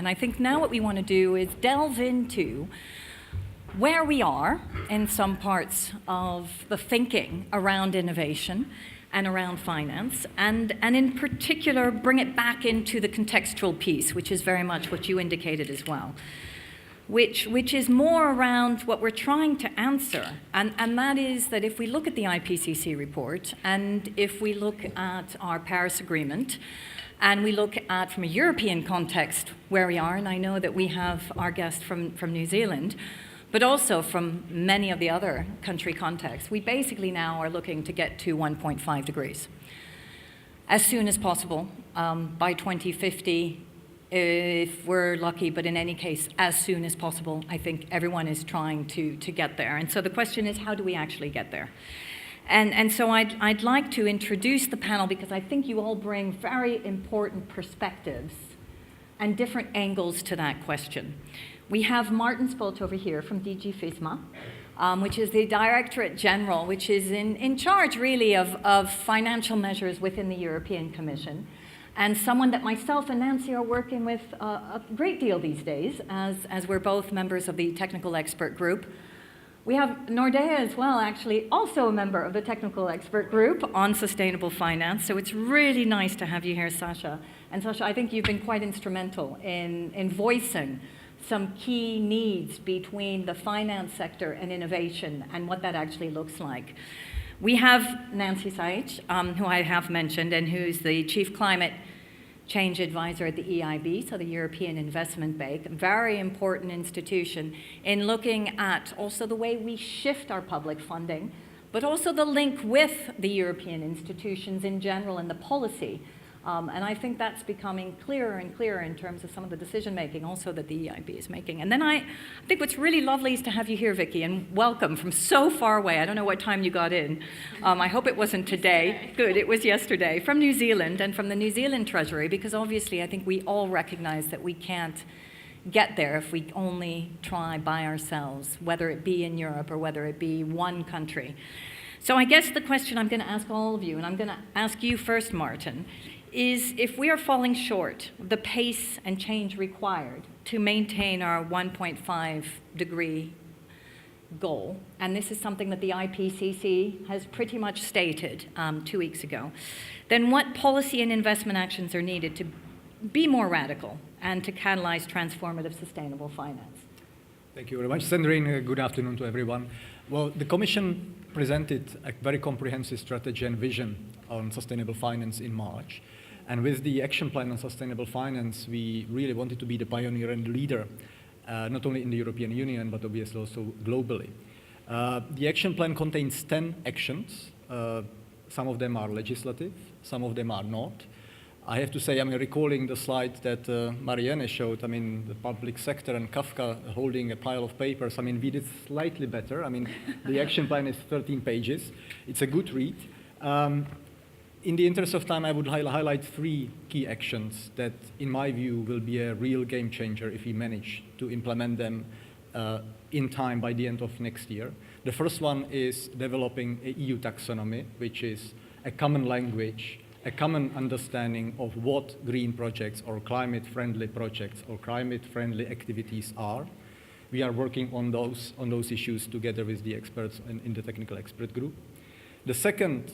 And I think now what we want to do is delve into where we are in some parts of the thinking around innovation and around finance, and in particular bring it back into the contextual piece, which is very much what you indicated as well, which is more around what we're trying to answer, and that is that if we look at the IPCC report, and if we look at our Paris Agreement, and we look at, from a European context, where we are, and I know that we have our guest from New Zealand, but also from many of the other country contexts, we basically now are looking to get to 1.5 degrees as soon as possible by 2050, if we're lucky, but in any case, as soon as possible. I think everyone is trying to get there. And so the question is, how do we actually get there? And so I'd like to introduce the panel, because I think you all bring very important perspectives and different angles to that question. We have Martin Spolc over here from DG FISMA, which is the Directorate General, which is in charge really of financial measures within the European Commission, and someone that myself and Nancy are working with a great deal these days, as we're both members of the technical expert group. We have Nordea as well, actually, also a member of the technical expert group on sustainable finance. So it's really nice to have you here, Sasja. And Sasja, I think you've been quite instrumental in voicing some key needs between the finance sector and innovation and what that actually looks like. We have Nancy Saich, who I have mentioned, and who's the Chief Climate Change Advisor at the EIB, so the European Investment Bank, a very important institution in looking at also the way we shift our public funding, but also the link with the European institutions in general and the policy. And I think that's becoming clearer and clearer in terms of some of the decision-making also that the EIB is making. And then I think what's really lovely is to have you here, Vicki, and welcome from so far away. I don't know what time you got in. I hope it wasn't today. Good, it was yesterday, from New Zealand and from the New Zealand Treasury, because obviously I think we all recognize that we can't get there if we only try by ourselves, whether it be in Europe or whether it be one country. So I guess the question I'm going to ask all of you, and I'm going to ask you first, Martin, is if we are falling short of the pace and change required to maintain our 1.5 degree goal, and this is something that the IPCC has pretty much stated 2 weeks ago, then what policy and investment actions are needed to be more radical and to catalyze transformative sustainable finance? Thank you very much, Sandrine. Good afternoon to everyone. Well, the Commission presented a very comprehensive strategy and vision on sustainable finance in March. And with the action plan on sustainable finance, we really wanted to be the pioneer and leader, not only in the European Union, but obviously also globally. The action plan contains 10 actions. Some of them are legislative, some of them are not. I have to say, I'm recalling the slide that Mariana showed. I mean, the public sector and Kafka holding a pile of papers. I mean, we did slightly better. I mean, the action plan is 13 pages. It's a good read. In the interest of time, I would highlight 3 key actions that, in my view, will be a real game changer if we manage to implement them in time by the end of next year. The first one is developing a EU taxonomy, which is a common language, a common understanding of what green projects or climate-friendly projects or climate-friendly activities are. We are working on those issues together with the experts in the technical expert group. The second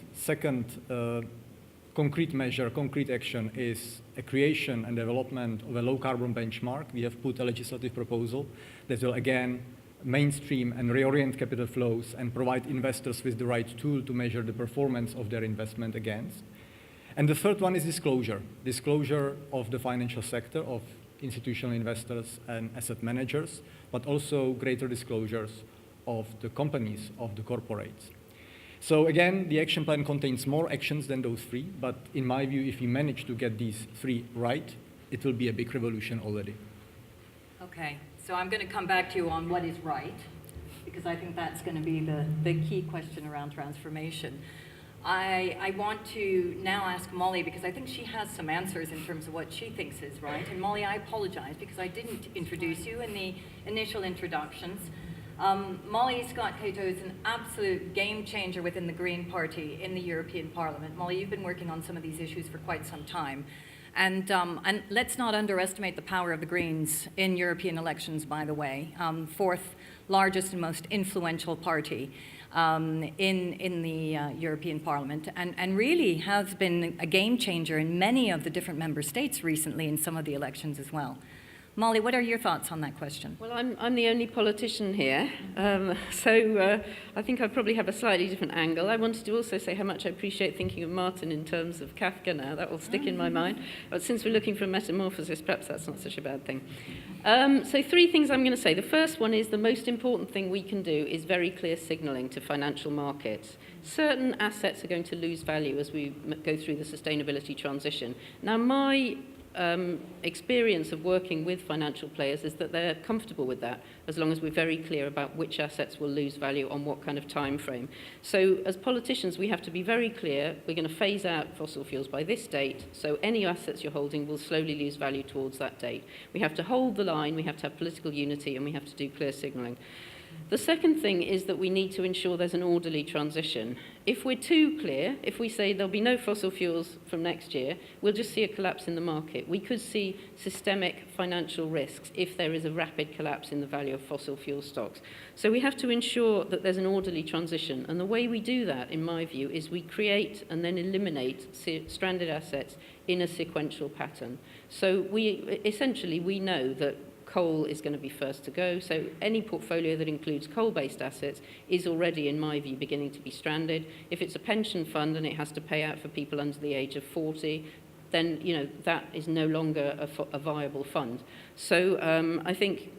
concrete measure, concrete action is a creation and development of a low carbon benchmark. We have put a legislative proposal that will again mainstream and reorient capital flows and provide investors with the right tool to measure the performance of their investment against. And the third one is disclosure of the financial sector, of institutional investors and asset managers, but also greater disclosures of the companies, of the corporates. So again, the action plan contains more actions than those 3, but in my view, if we manage to get these 3 right, it will be a big revolution already. Okay, so I'm going to come back to you on what is right, because I think that's going to be the key question around transformation. I want to now ask Molly, because I think she has some answers in terms of what she thinks is right. And Molly, I apologize because I didn't introduce you in the initial introductions. Molly Scott-Cato is an absolute game changer within the Green Party in the European Parliament. Molly, you've been working on some of these issues for quite some time. And let's not underestimate the power of the Greens in European elections, by the way. Fourth largest and most influential party in the European Parliament, and really has been a game changer in many of the different member states recently in some of the elections as well. Molly, what are your thoughts on that question? Well, I'm the only politician here, so I think I probably have a slightly different angle. I wanted to also say how much I appreciate thinking of Martin in terms of Kafka now. That will stick in my mind. But since we're looking for a metamorphosis, perhaps that's not such a bad thing. So 3 things I'm going to say. The first one is the most important thing we can do is very clear signalling to financial markets. Certain assets are going to lose value as we go through the sustainability transition. Now, my experience of working with financial players is that they're comfortable with that, as long as we're very clear about which assets will lose value on what kind of time frame. So as politicians, we have to be very clear. We're going to phase out fossil fuels by this date, so any assets you're holding will slowly lose value towards that date. We have to hold the line, we have to have political unity, and we have to do clear signalling. The second thing is that we need to ensure there's an orderly transition. If we're too clear, if we say there'll be no fossil fuels from next year, we'll just see a collapse in the market. We could see systemic financial risks if there is a rapid collapse in the value of fossil fuel stocks. So we have to ensure that there's an orderly transition. And the way we do that, in my view, is we create and then eliminate stranded assets in a sequential pattern. So we know that coal is going to be first to go, so any portfolio that includes coal-based assets is already, in my view, beginning to be stranded. If it's a pension fund and it has to pay out for people under the age of 40, then that is no longer a viable fund. So I think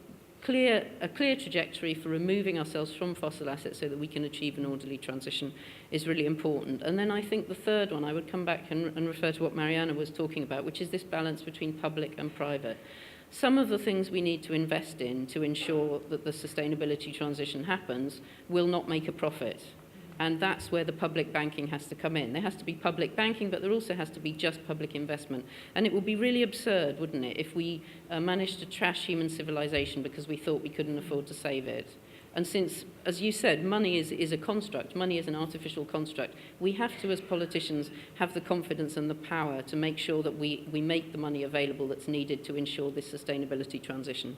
a clear trajectory for removing ourselves from fossil assets so that we can achieve an orderly transition is really important. And then I think the third one, I would come back and refer to what Mariana was talking about, which is this balance between public and private. Some of the things we need to invest in to ensure that the sustainability transition happens will not make a profit. And that's where the public banking has to come in. There has to be public banking, but there also has to be just public investment. And it would be really absurd, wouldn't it, if we managed to trash human civilization because we thought we couldn't afford to save it. And since, as you said, money is a construct, money is an artificial construct, we have to, as politicians, have the confidence and the power to make sure that we make the money available that's needed to ensure this sustainability transition.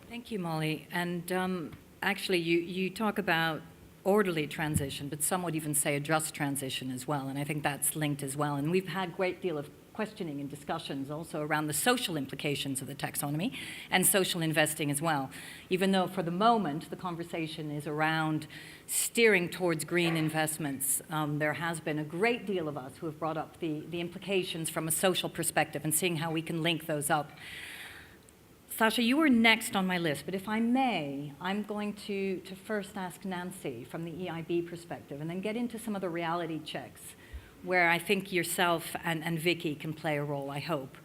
Thank you, Molly. And actually, you talk about orderly transition, but some would even say a just transition as well, and I think that's linked as well. And we've had a great deal of questioning and discussions also around the social implications of the taxonomy and social investing as well, even though for the moment the conversation is around steering towards green investments. There has been a great deal of us who have brought up the implications from a social perspective and seeing how we can link those up. Sasja, you were next on my list, but if I may, I'm going to first ask Nancy from the EIB perspective and then get into some of the reality checks where I think yourself and Vicki can play a role, I hope.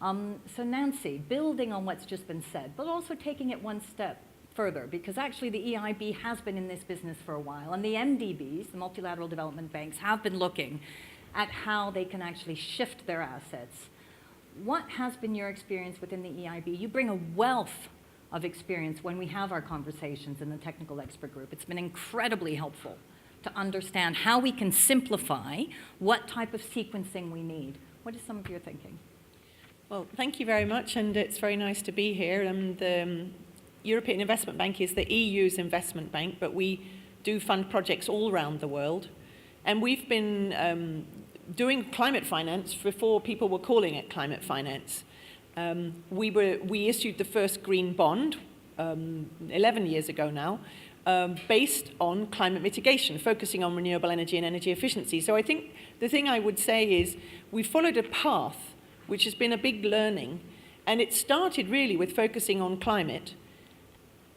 So Nancy, building on what's just been said, but also taking it one step further, because actually the EIB has been in this business for a while, and the MDBs, the multilateral development banks, have been looking at how they can actually shift their assets. What has been your experience within the EIB? You bring a wealth of experience when we have our conversations in the technical expert group. It's been incredibly helpful to understand how we can simplify what type of sequencing we need. What is some of your thinking? Well, thank you very much, and it's very nice to be here. And the European Investment Bank is the EU's investment bank, but we do fund projects all around the world. And we've been doing climate finance before people were calling it climate finance. We issued the first green bond 11 years ago now, based on climate mitigation, focusing on renewable energy and energy efficiency. So I think the thing I would say is we followed a path which has been a big learning, and it started really with focusing on climate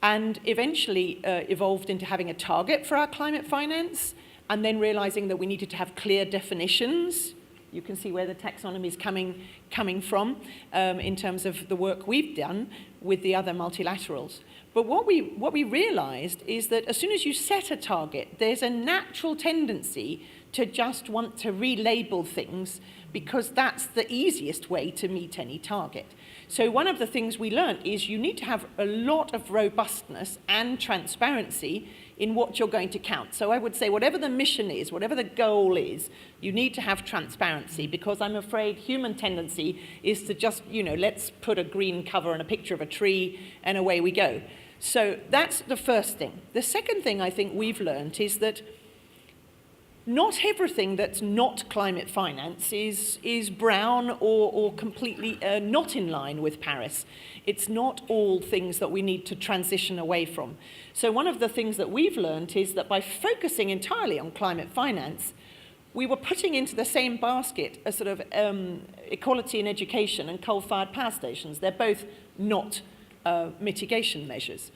and eventually evolved into having a target for our climate finance, and then realizing that we needed to have clear definitions. You can see where the taxonomy is coming from in terms of the work we've done with the other multilaterals. But what we realized is that as soon as you set a target, there's a natural tendency to just want to relabel things because that's the easiest way to meet any target. So one of the things we learned is you need to have a lot of robustness and transparency in what you're going to count. So I would say whatever the mission is, whatever the goal is, you need to have transparency, because I'm afraid human tendency is to just, let's put a green cover and a picture of a tree and away we go. So that's the first thing. The second thing I think we've learned is that not everything that's not climate finance is brown or completely not in line with Paris. It's not all things that we need to transition away from. So one of the things that we've learned is that by focusing entirely on climate finance, we were putting into the same basket a sort of equality in education and coal-fired power stations. They're both not mitigation measures.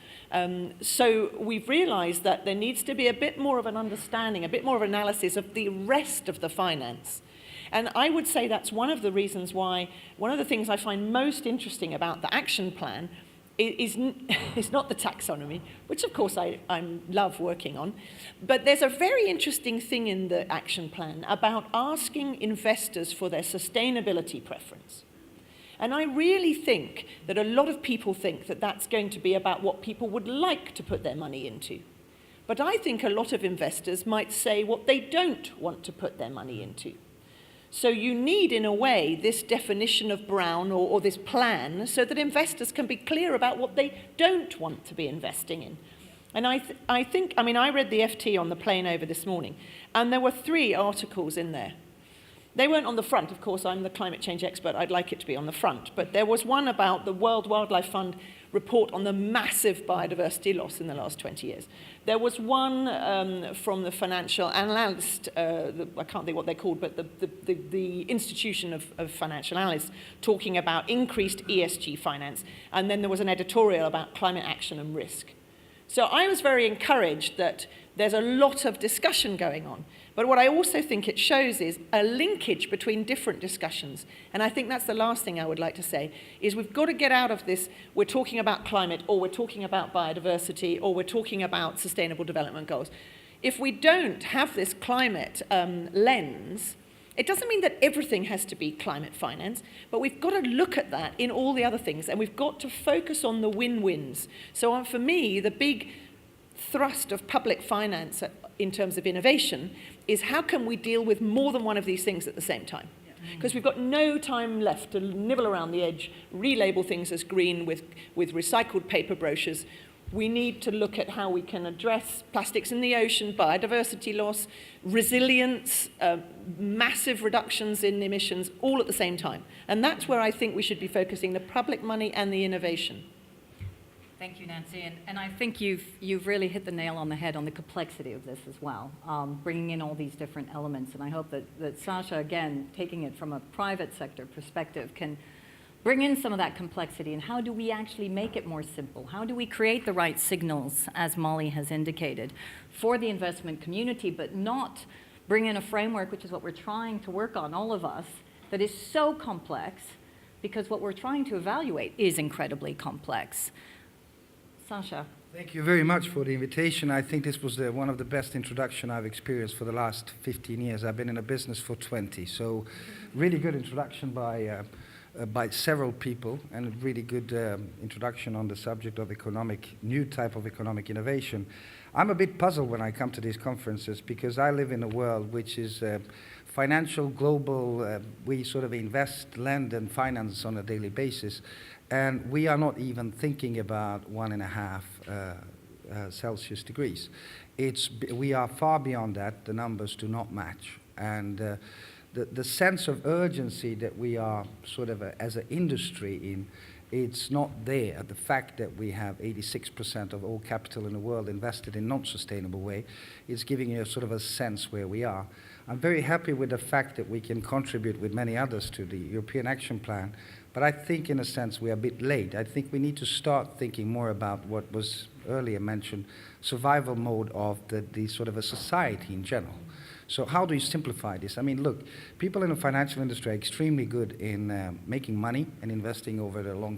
So we've realized that there needs to be a bit more of an understanding, a bit more of analysis of the rest of the finance. And I would say that's one of the reasons why, one of the things I find most interesting about the action plan is not the taxonomy, which of course I love working on, but there's a very interesting thing in the action plan about asking investors for their sustainability preference. And I really think that a lot of people think that that's going to be about what people would like to put their money into. But I think a lot of investors might say what they don't want to put their money into. So you need, in a way, this definition of brown or this plan so that investors can be clear about what they don't want to be investing in. And I read the FT on the plane over this morning, and there were 3 articles in there. They weren't on the front. Of course, I'm the climate change expert. I'd like it to be on the front. But there was one about the World Wildlife Fund report on the massive biodiversity loss in the last 20 years. There was one from the financial analyst, I can't think what they're called, but the institution of financial analysts, talking about increased ESG finance. And then there was an editorial about climate action and risk. So I was very encouraged that there's a lot of discussion going on. But what I also think it shows is a linkage between different discussions. And I think that's the last thing I would like to say, is we've got to get out of this, we're talking about climate, or we're talking about biodiversity, or we're talking about sustainable development goals. If we don't have this climate lens, it doesn't mean that everything has to be climate finance, but we've got to look at that in all the other things, and we've got to focus on the win-wins. So for me, the big thrust of public finance in terms of innovation is how can we deal with more than one of these things at the same time? Because we've got no time left to nibble around the edge, relabel things as green with recycled paper brochures. We need to look at how we can address plastics in the ocean, biodiversity loss, resilience, massive reductions in emissions, all at the same time. And that's where I think we should be focusing the public money and the innovation. Thank you, Nancy. And I think you've really hit the nail on the head on the complexity of this as well, bringing in all these different elements. And I hope that Sasja, again, taking it from a private sector perspective, can bring in some of that complexity. And how do we actually make it more simple? How do we create the right signals, as Molly has indicated, for the investment community, but not bring in a framework, which is what we're trying to work on, all of us, that is so complex, because what we're trying to evaluate is incredibly complex. Sasja. Thank you very much for the invitation. I think this was one of the best introduction I've experienced for the last 15 years. I've been in a business for 20, so really good introduction by several people, and a really good introduction on the subject of new type of economic innovation. I'm a bit puzzled when I come to these conferences because I live in a world which is financial, global. We sort of invest, lend, and finance on a daily basis. And we are not even thinking about 1.5 Celsius degrees. We are far beyond that. The numbers do not match. And the sense of urgency that we are sort of as an industry in, it's not there. The fact that we have 86% of all capital in the world invested in non-sustainable way is giving you a sort of a sense where we are. I'm very happy with the fact that we can contribute with many others to the European Action Plan. But I think, in a sense, we are a bit late. I think we need to start thinking more about what was earlier mentioned, survival mode of the sort of a society in general. So how do you simplify this? I mean, look, people in the financial industry are extremely good in making money and investing over a long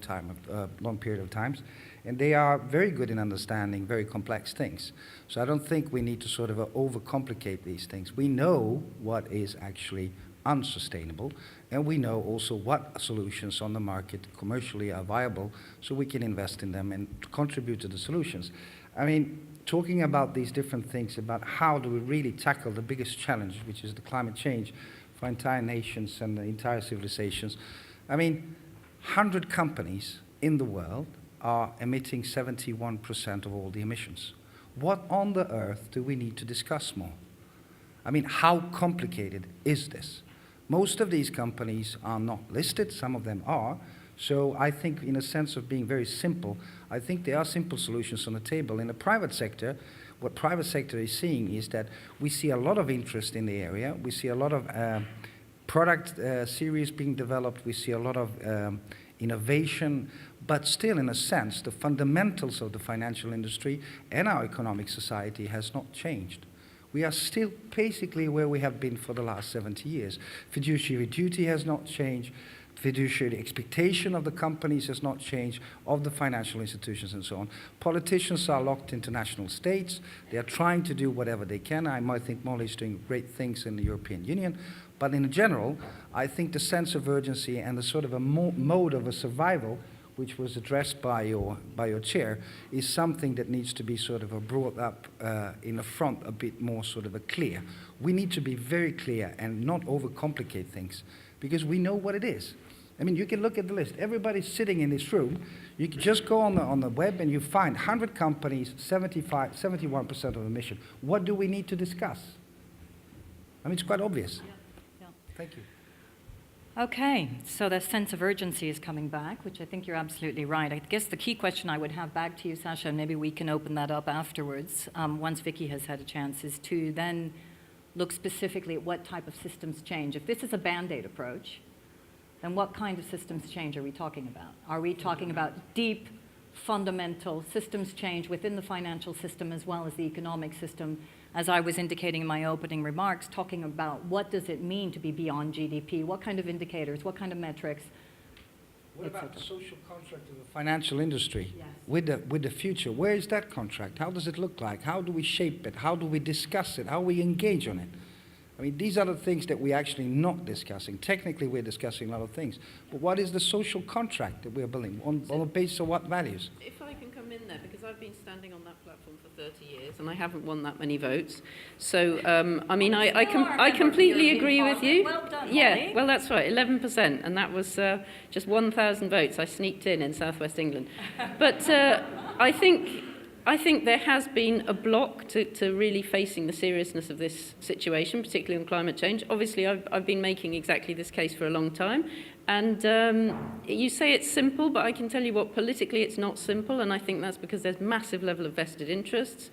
period of times. And they are very good in understanding very complex things. So I don't think we need to sort of overcomplicate these things. We know what is actually unsustainable, and we know also what solutions on the market commercially are viable, so we can invest in them and contribute to the solutions. I mean, talking about these different things, about how do we really tackle the biggest challenge, which is the climate change for entire nations and the entire civilizations. I mean, 100 companies in the world are emitting 71% of all the emissions. What on the earth do we need to discuss more? I mean, how complicated is this? Most of these companies are not listed, some of them are. So I think in a sense of being very simple, I think there are simple solutions on the table. In the private sector, what private sector is seeing is that we see a lot of interest in the area. We see a lot of product series being developed. We see a lot of innovation. But still, in a sense, the fundamentals of the financial industry and our economic society has not changed. We are still basically where we have been for the last 70 years. Fiduciary duty has not changed. Fiduciary expectation of the companies has not changed, of the financial institutions and so on. Politicians are locked into national states. They are trying to do whatever they can. I might think Molly is doing great things in the European Union. But in general, I think the sense of urgency and the sort of a mode of a survival, which was addressed by your chair, is something that needs to be sort of brought up in the front a bit more sort of clear. We need to be very clear and not overcomplicate things, because we know what it is. I mean, you can look at the list. Everybody's sitting in this room. You can just go on the web and you find 100 companies, 71% of emission. What do we need to discuss? I mean, it's quite obvious. Yeah. Thank you. Okay, so the sense of urgency is coming back, which I think you're absolutely right. I guess the key question I would have back to you, Sasja, and maybe we can open that up afterwards, once Vicki has had a chance, is to then look specifically at what type of systems change. If this is a Band-Aid approach, then what kind of systems change are we talking about? Are we talking about deep, fundamental systems change within the financial system as well as the economic system? As I was indicating in my opening remarks, talking about what does it mean to be beyond GDP? What kind of indicators? What kind of metrics? What about the social contract of the financial industry? Yes. With the future? Where is that contract? How does it look like? How do we shape it? How do we discuss it? How do we engage on it? I mean, these are the things that we're actually not discussing. Technically, we're discussing a lot of things. But what is the social contract that we're building? On the basis of what values? If I can come in there, because I've been standing on that platform for 30 years and I haven't won that many votes. So, I mean, I completely agree with you. Well done, yeah, Molly. well, that's right, 11%. And that was just 1,000 votes. I sneaked in southwest England. But I think there has been a block to really facing the seriousness of this situation, particularly on climate change. Obviously, I've been making exactly this case for a long time. And you say it's simple, but I can tell you what, politically it's not simple, and I think that's because there's massive level of vested interests.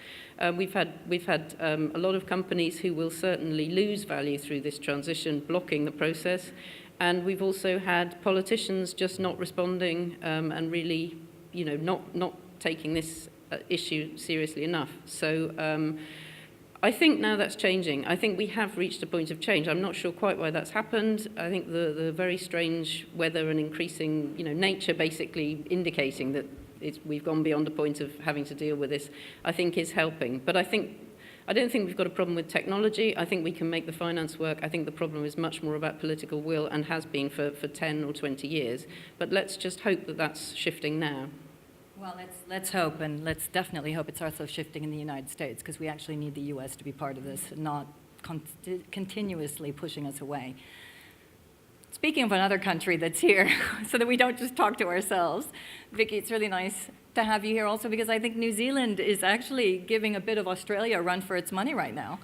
We've had a lot of companies who will certainly lose value through this transition, blocking the process. And we've also had politicians just not responding and really, not taking this issue seriously enough. So I think now that's changing. I think we have reached a point of change. I'm not sure quite why that's happened. I think the very strange weather and increasing, nature basically indicating that we've gone beyond a point of having to deal with this, I think is helping. But I don't think we've got a problem with technology. I think we can make the finance work. I think the problem is much more about political will and has been for 10 or 20 years. But let's just hope that that's shifting now. Well, let's hope, and let's definitely hope it's also shifting in the United States, because we actually need the U.S. to be part of this, not continuously pushing us away. Speaking of another country that's here, so that we don't just talk to ourselves, Vicki, it's really nice to have you here also, because I think New Zealand is actually giving a bit of Australia a run for its money right now,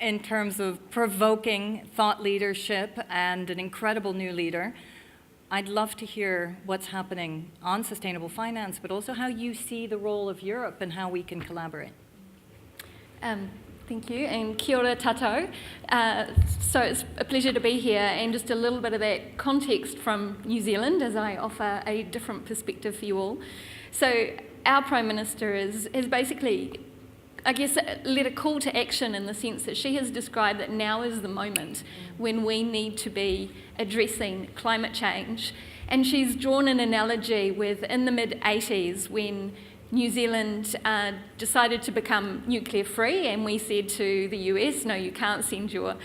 in terms of provoking thought leadership and an incredible new leader. I'd love to hear what's happening on sustainable finance, but also how you see the role of Europe and how we can collaborate. Thank you, and kia ora tātou. So it's a pleasure to be here, and just a little bit of that context from New Zealand as I offer a different perspective for you all. So our Prime Minister has basically, I guess, led a call to action in the sense that she has described that now is the moment when we need to be addressing climate change. And she's drawn an analogy with in the mid-80s when New Zealand decided to become nuclear free, and we said to the US, no, you can't send your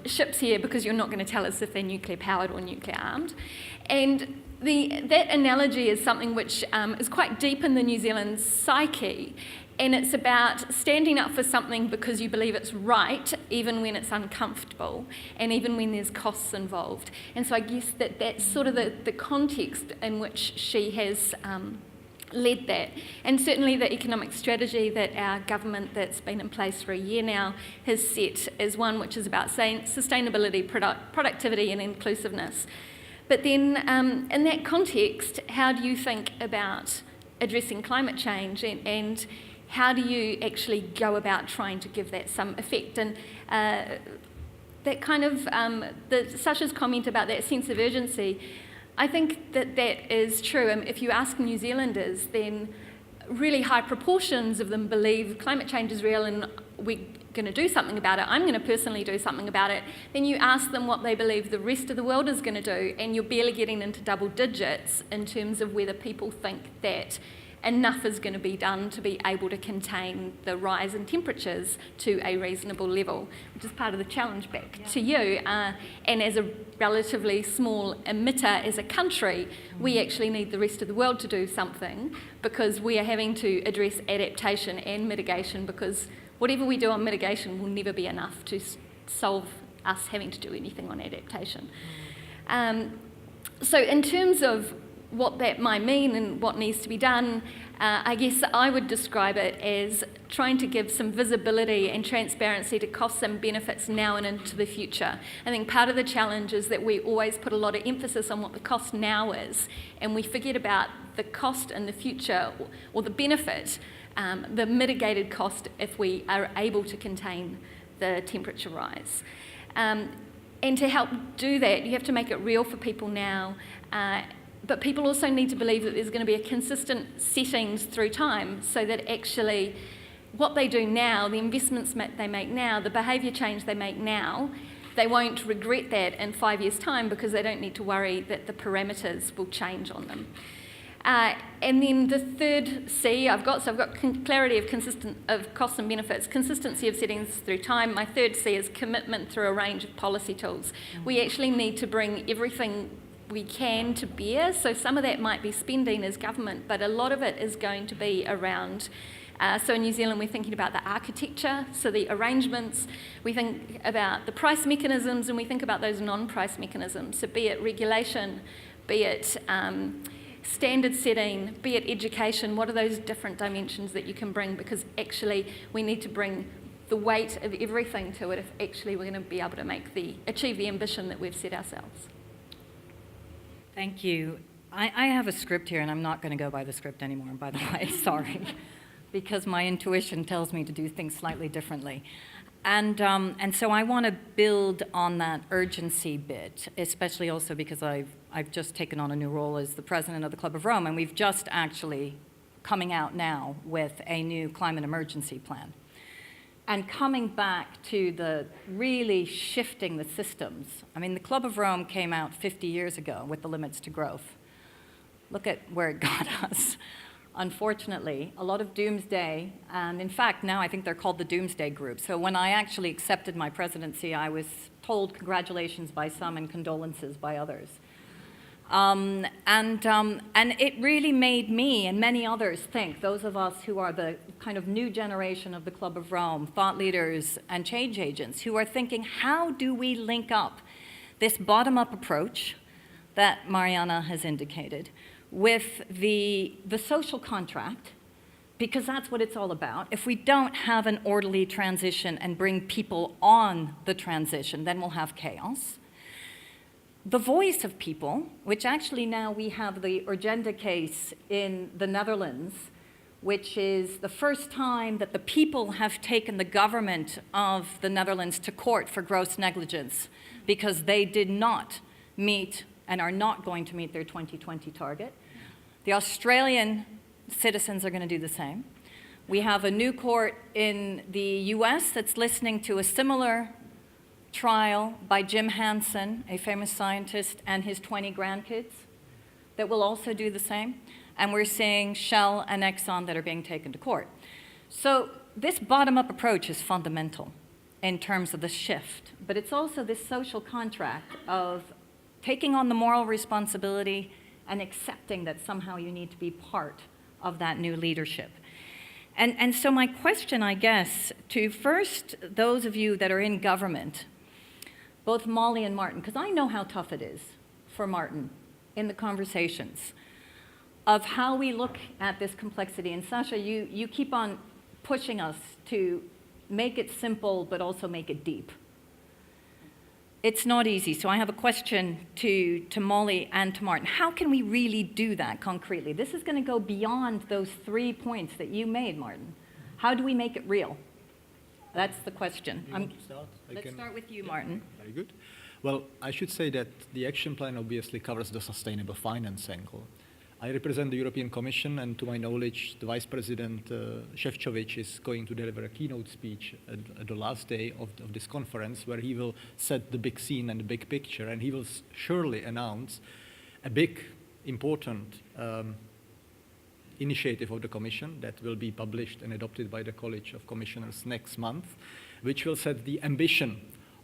ships here because you're not going to tell us if they're nuclear powered or nuclear armed. And that analogy is something which is quite deep in the New Zealand psyche, And it's about standing up for something because you believe it's right, even when it's uncomfortable, and even when there's costs involved. And so I guess that's sort of the context in which she has led that. And certainly the economic strategy that our government that's been in place for a year now has set is one which is about sustainability, productivity and inclusiveness. But then in that context, how do you think about addressing climate change and how do you actually go about trying to give that some effect? And that kind of, Sasha's comment about that sense of urgency, I think that is true. If you ask New Zealanders, then really high proportions of them believe climate change is real and we're going to do something about it. I'm going to personally do something about it. Then you ask them what they believe the rest of the world is going to do, and you're barely getting into double digits in terms of whether people think that enough is going to be done to be able to contain the rise in temperatures to a reasonable level, which is part of the challenge back to you. And as a relatively small emitter as a country, we actually need the rest of the world to do something because we are having to address adaptation and mitigation, because whatever we do on mitigation will never be enough to solve us having to do anything on adaptation. So in terms of what that might mean and what needs to be done, I guess I would describe it as trying to give some visibility and transparency to costs and benefits now and into the future. I think part of the challenge is that we always put a lot of emphasis on what the cost now is, and we forget about the cost in the future, or the benefit, the mitigated cost if we are able to contain the temperature rise. And to help do that, you have to make it real for people now. But people also need to believe that there's going to be a consistent settings through time, so that actually what they do now, the investments they make now, the behaviour change they make now, they won't regret that in 5 years' time because they don't need to worry that the parameters will change on them. And then the third C I've got clarity of costs and benefits, consistency of settings through time. My third C is commitment through a range of policy tools. We actually need to bring everything we can to bear. So some of that might be spending as government, but a lot of it is going to be around. So in New Zealand, we're thinking about the architecture, so the arrangements. We think about the price mechanisms, and we think about those non-price mechanisms. So be it regulation, be it standard setting, be it education. What are those different dimensions that you can bring? Because actually, we need to bring the weight of everything to it if actually we're going to be able to achieve the ambition that we've set ourselves. Thank you. I have a script here, and I'm not going to go by the script anymore, by the way, sorry, because my intuition tells me to do things slightly differently. And so I want to build on that urgency bit, especially also because I've just taken on a new role as the president of the Club of Rome, and we've just actually coming out now with a new climate emergency plan. And coming back to the really shifting the systems. I mean, the Club of Rome came out 50 years ago with the limits to growth. Look at where it got us. Unfortunately, a lot of doomsday, and in fact, now I think they're called the Doomsday Group. So when I actually accepted my presidency, I was told congratulations by some and condolences by others. And it really made me and many others think, those of us who are the kind of new generation of the Club of Rome, thought leaders and change agents, who are thinking, how do we link up this bottom-up approach that Mariana has indicated with the social contract, because that's what it's all about. If we don't have an orderly transition and bring people on the transition, then we'll have chaos. The voice of people, which actually now we have the Urgenda case in the Netherlands, which is the first time that the people have taken the government of the Netherlands to court for gross negligence because they did not meet and are not going to meet their 2020 target. The Australian citizens are going to do the same. We have a new court in the US that's listening to a similar trial by Jim Hansen, a famous scientist, and his 20 grandkids that will also do the same. And we're seeing Shell and Exxon that are being taken to court. So this bottom-up approach is fundamental in terms of the shift, but it's also this social contract of taking on the moral responsibility and accepting that somehow you need to be part of that new leadership. And so my question, I guess, to first those of you that are in government, both Molly and Martin, because I know how tough it is for Martin in the conversations of how we look at this complexity. And Sasja, you keep on pushing us to make it simple, but also make it deep. It's not easy. So I have a question to Molly and to Martin. How can we really do that concretely? This is going to go beyond those 3 points that you made, Martin. How do we make it real? That's the question. Let's start with you, Martin. Very good. Well, I should say that the action plan obviously covers the sustainable finance angle. I represent the European Commission, and to my knowledge, the Vice President Šefčovič is going to deliver a keynote speech at the last day of this conference, where he will set the big scene and the big picture, and he will surely announce a big, important initiative of the Commission that will be published and adopted by the College of Commissioners next month, which will set the ambition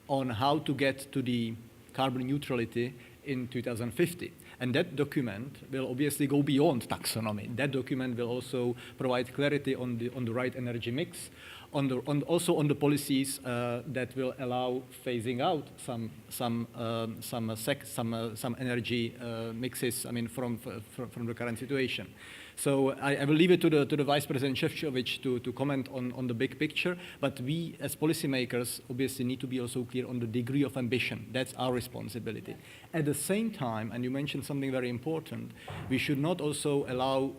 on how to get to the carbon neutrality in 2050. And that document will obviously go beyond taxonomy. That document will also provide clarity on the right energy mix, also on the policies that will allow phasing out some energy mixes. I mean, from the current situation. So I will leave it to the Vice President Šefčovič to comment on the big picture. But we, as policymakers, obviously need to be also clear on the degree of ambition. That's our responsibility. At the same time, and you mentioned something very important, we should not also allow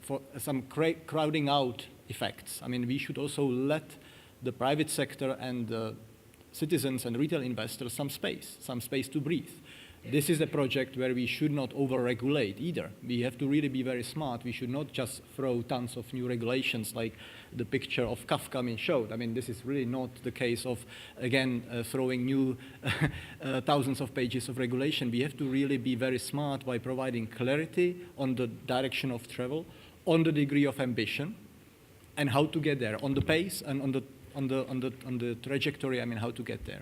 for some crowding out effects. I mean, we should also let the private sector and citizens and retail investors some space to breathe. This is a project where we should not over-regulate either. We have to really be very smart. We should not just throw tons of new regulations like the picture of Kafka showed. I mean, this is really not the case of, again, throwing new thousands of pages of regulation. We have to really be very smart by providing clarity on the direction of travel, on the degree of ambition, and how to get there, on the pace and on the trajectory. I mean, how to get there.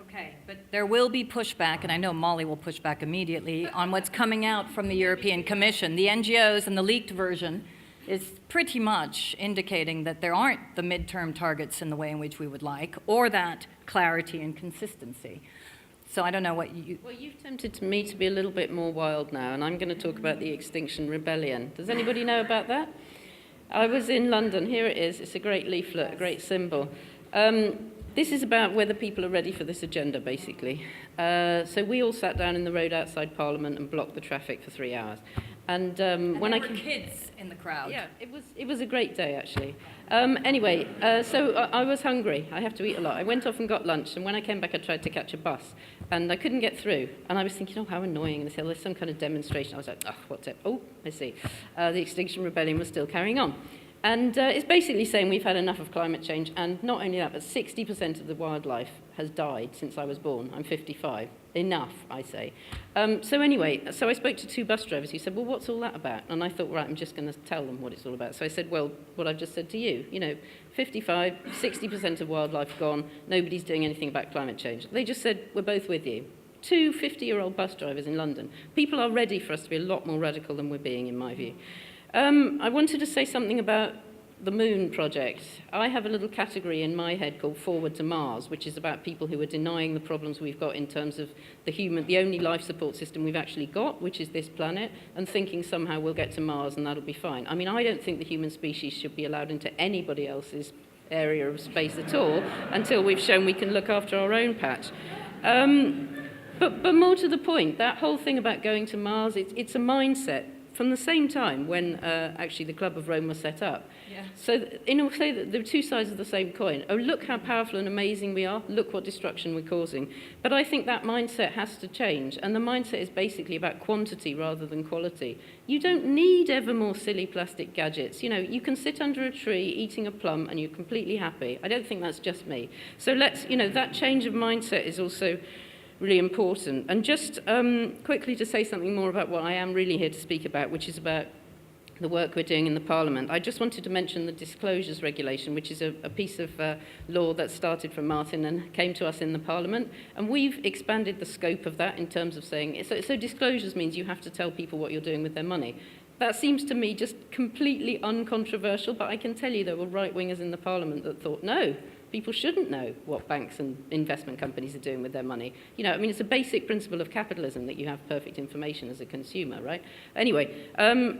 Okay, but there will be pushback, and I know Molly will push back immediately, on what's coming out from the European Commission. The NGOs and the leaked version is pretty much indicating that there aren't the midterm targets in the way in which we would like, or that clarity and consistency. So I don't know what you... Well, you've tempted me to be a little bit more wild now, and I'm going to talk about the Extinction Rebellion. Does anybody know about that? I was in London. Here it is. It's a great leaflet, a great symbol. This is about whether people are ready for this agenda, basically. So we all sat down in the road outside Parliament and blocked the traffic for 3 hours. And when there were kids in the crowd. Yeah, it was a great day, actually. Anyway, so I was hungry. I have to eat a lot. I went off and got lunch, and when I came back, I tried to catch a bus, and I couldn't get through. And I was thinking, oh, how annoying. And they said, there's some kind of demonstration. I was like, oh, what's it? Oh, I see. The Extinction Rebellion was still carrying on. And it's basically saying we've had enough of climate change, and not only that, but 60% of the wildlife has died since I was born. I'm 55. Enough, I say. So anyway, so I spoke to 2 bus drivers who said, well, what's all that about? And I thought, right, I'm just going to tell them what it's all about. So I said, well, what I've just said to you, 55, 60% of wildlife gone, nobody's doing anything about climate change. They just said, we're both with you. 2 50-year-old bus drivers in London. People are ready for us to be a lot more radical than we're being, in my view. I wanted to say something about the Moon project. I have a little category in my head called Forward to Mars, which is about people who are denying the problems we've got in terms of the only life support system we've actually got, which is this planet, and thinking somehow we'll get to Mars and that'll be fine. I mean, I don't think the human species should be allowed into anybody else's area of space at all until we've shown we can look after our own patch. But more to the point, that whole thing about going to Mars, it's a mindset from the same time when actually the Club of Rome was set up. Yeah. So in a way, there are 2 sides of the same coin. Oh, look how powerful and amazing we are. Look what destruction we're causing. But I think that mindset has to change. And the mindset is basically about quantity rather than quality. You don't need ever more silly plastic gadgets. You can sit under a tree eating a plum and you're completely happy. I don't think that's just me. So let's, that change of mindset is also really important. And just quickly to say something more about what I am really here to speak about, which is about the work we're doing in the Parliament. I just wanted to mention the disclosures regulation, which is a piece of law that started from Martin and came to us in the Parliament. And we've expanded the scope of that in terms of saying, so disclosures means you have to tell people what you're doing with their money. That seems to me just completely uncontroversial, but I can tell you there were right-wingers in the Parliament that thought, no, people shouldn't know what banks and investment companies are doing with their money. You know, I mean, it's a basic principle of capitalism that you have perfect information as a consumer, right? Anyway,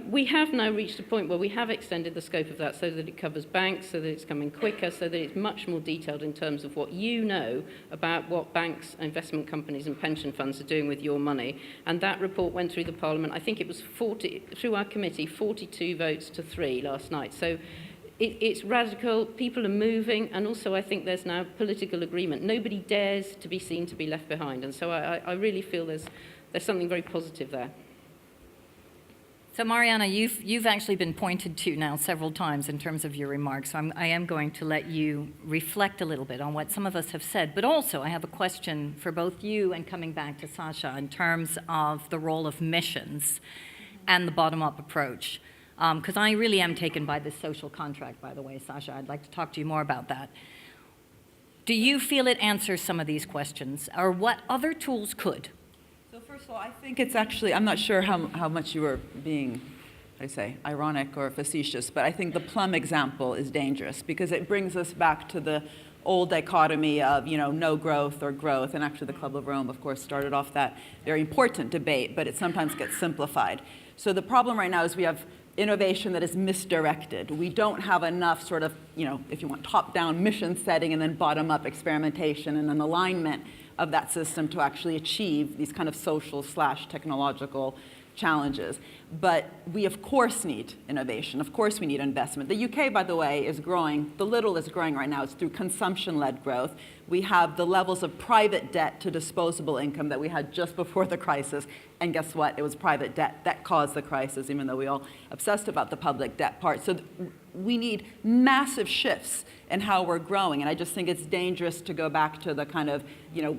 we have now reached a point where we have extended the scope of that so that it covers banks, so that it's coming quicker, so that it's much more detailed in terms of what you know about what banks, investment companies and pension funds are doing with your money. And that report went through the Parliament. I think it was through our committee, 42 votes to 3 last night. So it's radical, people are moving, and also I think there's now political agreement. Nobody dares to be seen to be left behind, and so I really feel there's something very positive there. So Mariana, you've actually been pointed to now several times in terms of your remarks, so I am going to let you reflect a little bit on what some of us have said, but also I have a question for both you and coming back to Sasja in terms of the role of missions and the bottom-up approach. Because I really am taken by this social contract, by the way, Sasja. I'd like to talk to you more about that. Do you feel it answers some of these questions, or what other tools could? So first of all, I think it's actually, I'm not sure how much you were being, ironic or facetious, but I think the plum example is dangerous because it brings us back to the old dichotomy of, no growth or growth. And actually the Club of Rome, of course, started off that very important debate, but it sometimes gets simplified. So the problem right now is we have innovation that is misdirected. We don't have enough sort of, if you want, top-down mission setting and then bottom-up experimentation and an alignment of that system to actually achieve these kind of social/technological challenges. But we, of course, need innovation. Of course, we need investment. The UK, by the way, is growing. The little is growing right now. It's through consumption-led growth. We have the levels of private debt to disposable income that we had just before the crisis. And guess what? It was private debt that caused the crisis, even though we all obsessed about the public debt part. So we need massive shifts in how we're growing. And I just think it's dangerous to go back to the kind of,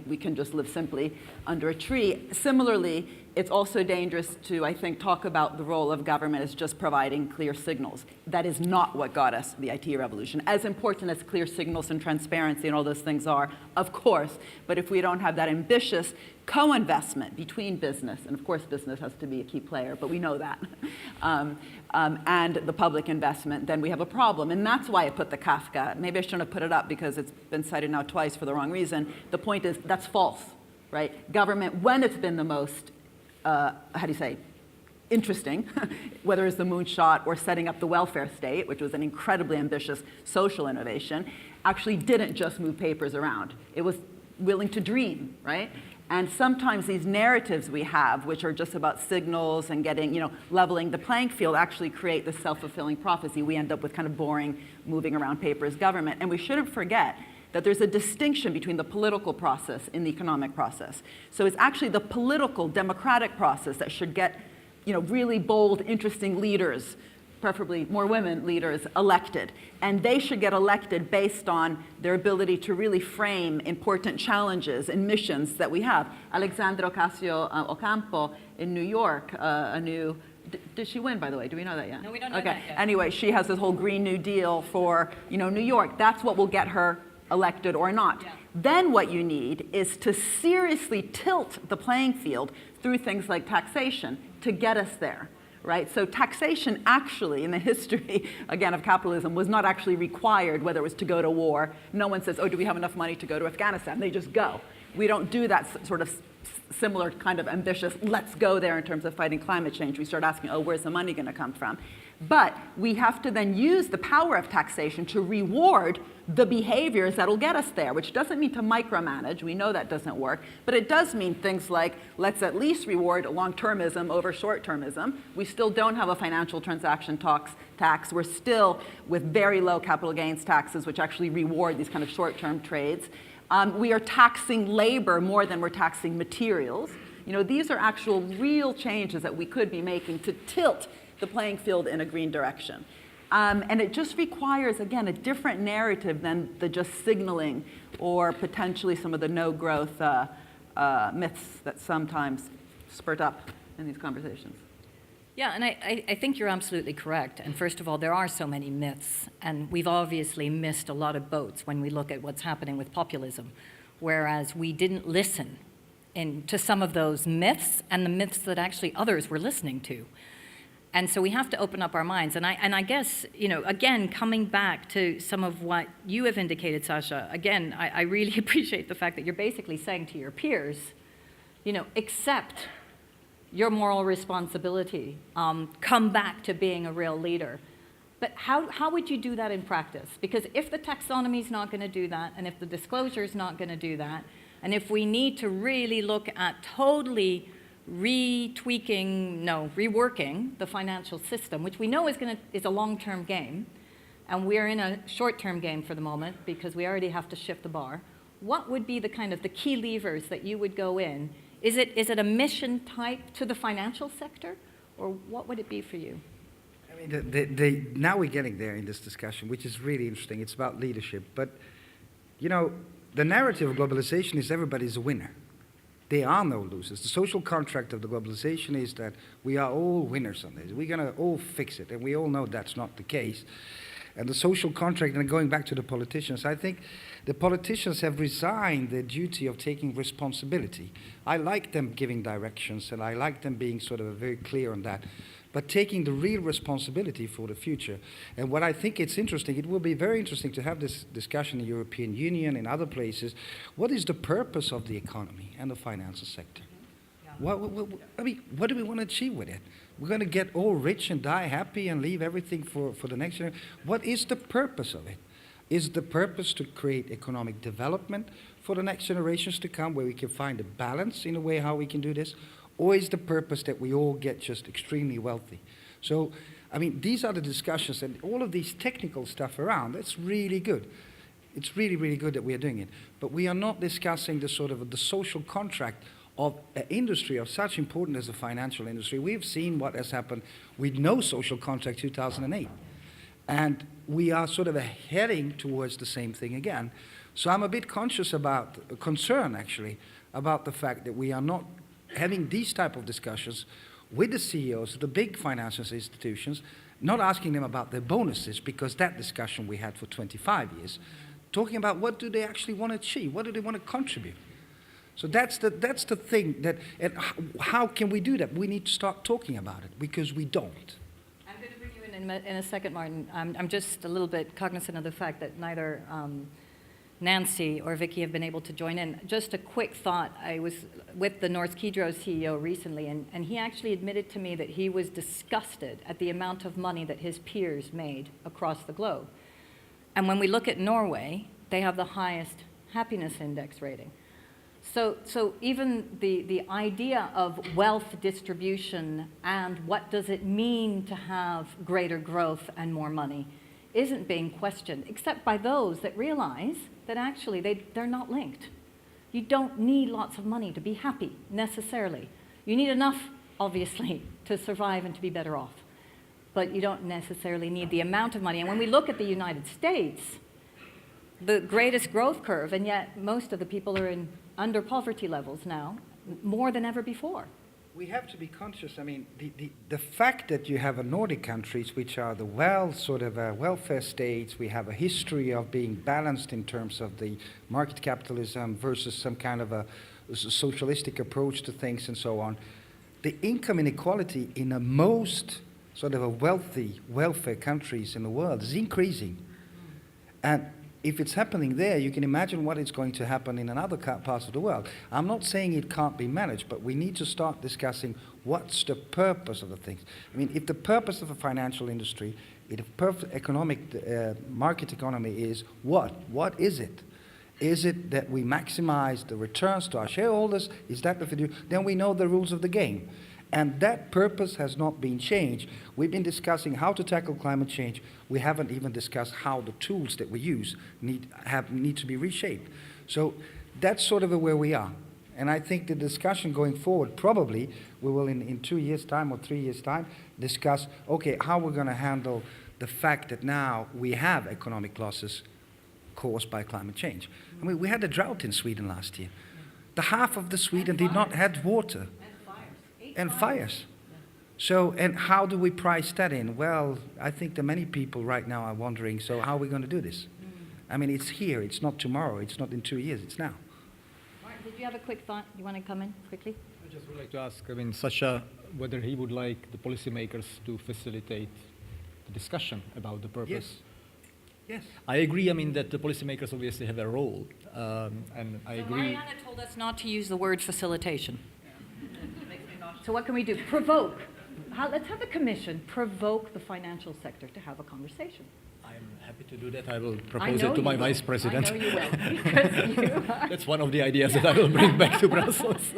we can just live simply under a tree. Similarly, it's also dangerous to, I think, talk about the role of government as just providing clear signals. That is not what got us the IT revolution. As important as clear signals and transparency and all those things are, of course, but if we don't have that ambitious co-investment between business, and of course business has to be a key player, but we know that, and the public investment, then we have a problem. And that's why I put the Kafka. Maybe I shouldn't have put it up because it's been cited now twice for the wrong reason. The point is that's false, right? Government, when it's been the most interesting, whether it's the moonshot or setting up the welfare state, which was an incredibly ambitious social innovation, actually didn't just move papers around. It was willing to dream, right? And sometimes these narratives we have, which are just about signals and getting, leveling the playing field, actually create this self-fulfilling prophecy. We end up with kind of boring, moving around papers government. And we shouldn't forget that there's a distinction between the political process and the economic process. So it's actually the political, democratic process that should get, really bold, interesting leaders, preferably more women leaders, elected. And they should get elected based on their ability to really frame important challenges and missions that we have. Alexandra Ocasio-Ocampo in New York, did she win, by the way? Do we know that yet? No, we don't know okay. that yet. Anyway, she has this whole Green New Deal for, New York. That's what will get her elected or not. Yeah. Then what you need is to seriously tilt the playing field through things like taxation to get us there, right? So taxation actually, in the history, again, of capitalism, was not actually required, whether it was to go to war. No one says, oh, do we have enough money to go to Afghanistan? They just go. We don't do that sort of similar kind of ambitious, let's go there in terms of fighting climate change. We start asking, oh, where's the money going to come from? But we have to then use the power of taxation to reward the behaviors that'll get us there, which doesn't mean to micromanage. We know that doesn't work. But it does mean things like, let's at least reward long-termism over short-termism. We still don't have a financial transaction tax. We're still with very low capital gains taxes, which actually reward these kind of short-term trades. We are taxing labor more than we're taxing materials. These are actual real changes that we could be making to tilt the playing field in a green direction. And it just requires, again, a different narrative than the just signaling or potentially some of the no-growth myths that sometimes spurt up in these conversations. Yeah, and I think you're absolutely correct. And first of all, there are so many myths, and we've obviously missed a lot of boats when we look at what's happening with populism, whereas we didn't listen to some of those myths and the myths that actually others were listening to. And so we have to open up our minds. And I guess, again, coming back to some of what you have indicated, Sasja, again, I really appreciate the fact that you're basically saying to your peers, accept your moral responsibility, come back to being a real leader. But how would you do that in practice? Because if the taxonomy is not going to do that, and if the disclosure is not going to do that, and if we need to really look at totally reworking the financial system, which we know is a long-term game, and we're in a short-term game for the moment because we already have to shift the bar, what would be the key levers that you would go in? Is it a mission type to the financial sector, or what would it be for you? I mean, now we're getting there in this discussion, which is really interesting. It's about leadership. But, the narrative of globalization is everybody's a winner. There are no losers. The social contract of the globalization is that we are all winners on this. We're going to all fix it, and we all know that's not the case. And the social contract, and going back to the politicians, I think the politicians have resigned their duty of taking responsibility. I like them giving directions, and I like them being sort of very clear on that, but taking the real responsibility for the future. And what I think it's interesting, it will be very interesting to have this discussion in the European Union and other places. What is the purpose of the economy and the financial sector? What do we want to achieve with it? We're going to get all rich and die happy and leave everything for the next generation. What is the purpose of it? Is the purpose to create economic development for the next generations to come, where we can find a balance in a way how we can do this? Or is the purpose that we all get just extremely wealthy? So, these are the discussions, and all of these technical stuff around, that's really good. It's really, really good that we are doing it. But we are not discussing the social contract of an industry of such importance as the financial industry. We've seen what has happened with no social contract 2008. And we are sort of heading towards the same thing again. So I'm a bit concerned actually, about the fact that we are not having these type of discussions with the CEOs of the big financial institutions, not asking them about their bonuses, because that discussion we had for 25 years, talking about what do they actually want to achieve, what do they want to contribute. So that's the thing, and how can we do that? We need to start talking about it, because we don't. I'm going to bring you in a second, Martin. I'm just a little bit cognizant of the fact that neither Nancy or Vicki have been able to join in. Just a quick thought. I was with the Norsk Hydro CEO recently, and he actually admitted to me that he was disgusted at the amount of money that his peers made across the globe. And when we look at Norway, they have the highest happiness index rating. So even the idea of wealth distribution and what does it mean to have greater growth and more money isn't being questioned, except by those that realize that actually they're not linked. You don't need lots of money to be happy, necessarily. You need enough, obviously, to survive and to be better off. But you don't necessarily need the amount of money. And when we look at the United States, the greatest growth curve, and yet most of the people are under poverty levels now, more than ever before. We have to be conscious. The fact that you have Nordic countries, which are the welfare states, we have a history of being balanced in terms of the market capitalism versus some kind of a socialistic approach to things and so on. The income inequality in the most wealthy welfare countries in the world is increasing. And if it's happening there, you can imagine what is going to happen in another parts of the world. I'm not saying it can't be managed, but we need to start discussing what's the purpose of the things. If the purpose of a financial industry, if the perfect market economy is what is it? Is it that we maximize the returns to our shareholders? Is that what we do? Then we know the rules of the game. And that purpose has not been changed. We've been discussing how to tackle climate change. We haven't even discussed how the tools that we use need to be reshaped. So that's sort of where we are. And I think the discussion going forward, probably, we will in 2 years' time or 3 years' time, discuss, okay, how we're going to handle the fact that now we have economic losses caused by climate change. We had a drought in Sweden last year. The half of the Sweden did not have water. And fires. So, and how do we price that in? Well, I think that many people right now are wondering, so how are we going to do this? It's here, it's not tomorrow, it's not in 2 years, it's now. did you have a quick thought? You want to come in quickly? I just would like to ask, Sasja, whether he would like the policymakers to facilitate the discussion about the purpose. Yes. I agree, that the policymakers obviously have a role, and I agree. Mariana told us not to use the word facilitation. So what can we do? Provoke. Let's have the Commission provoke the financial sector to have a conversation. I'm happy to do that. I will propose it to my Vice President. I know you will, because you are. That's one of the ideas that I will bring back to Brussels.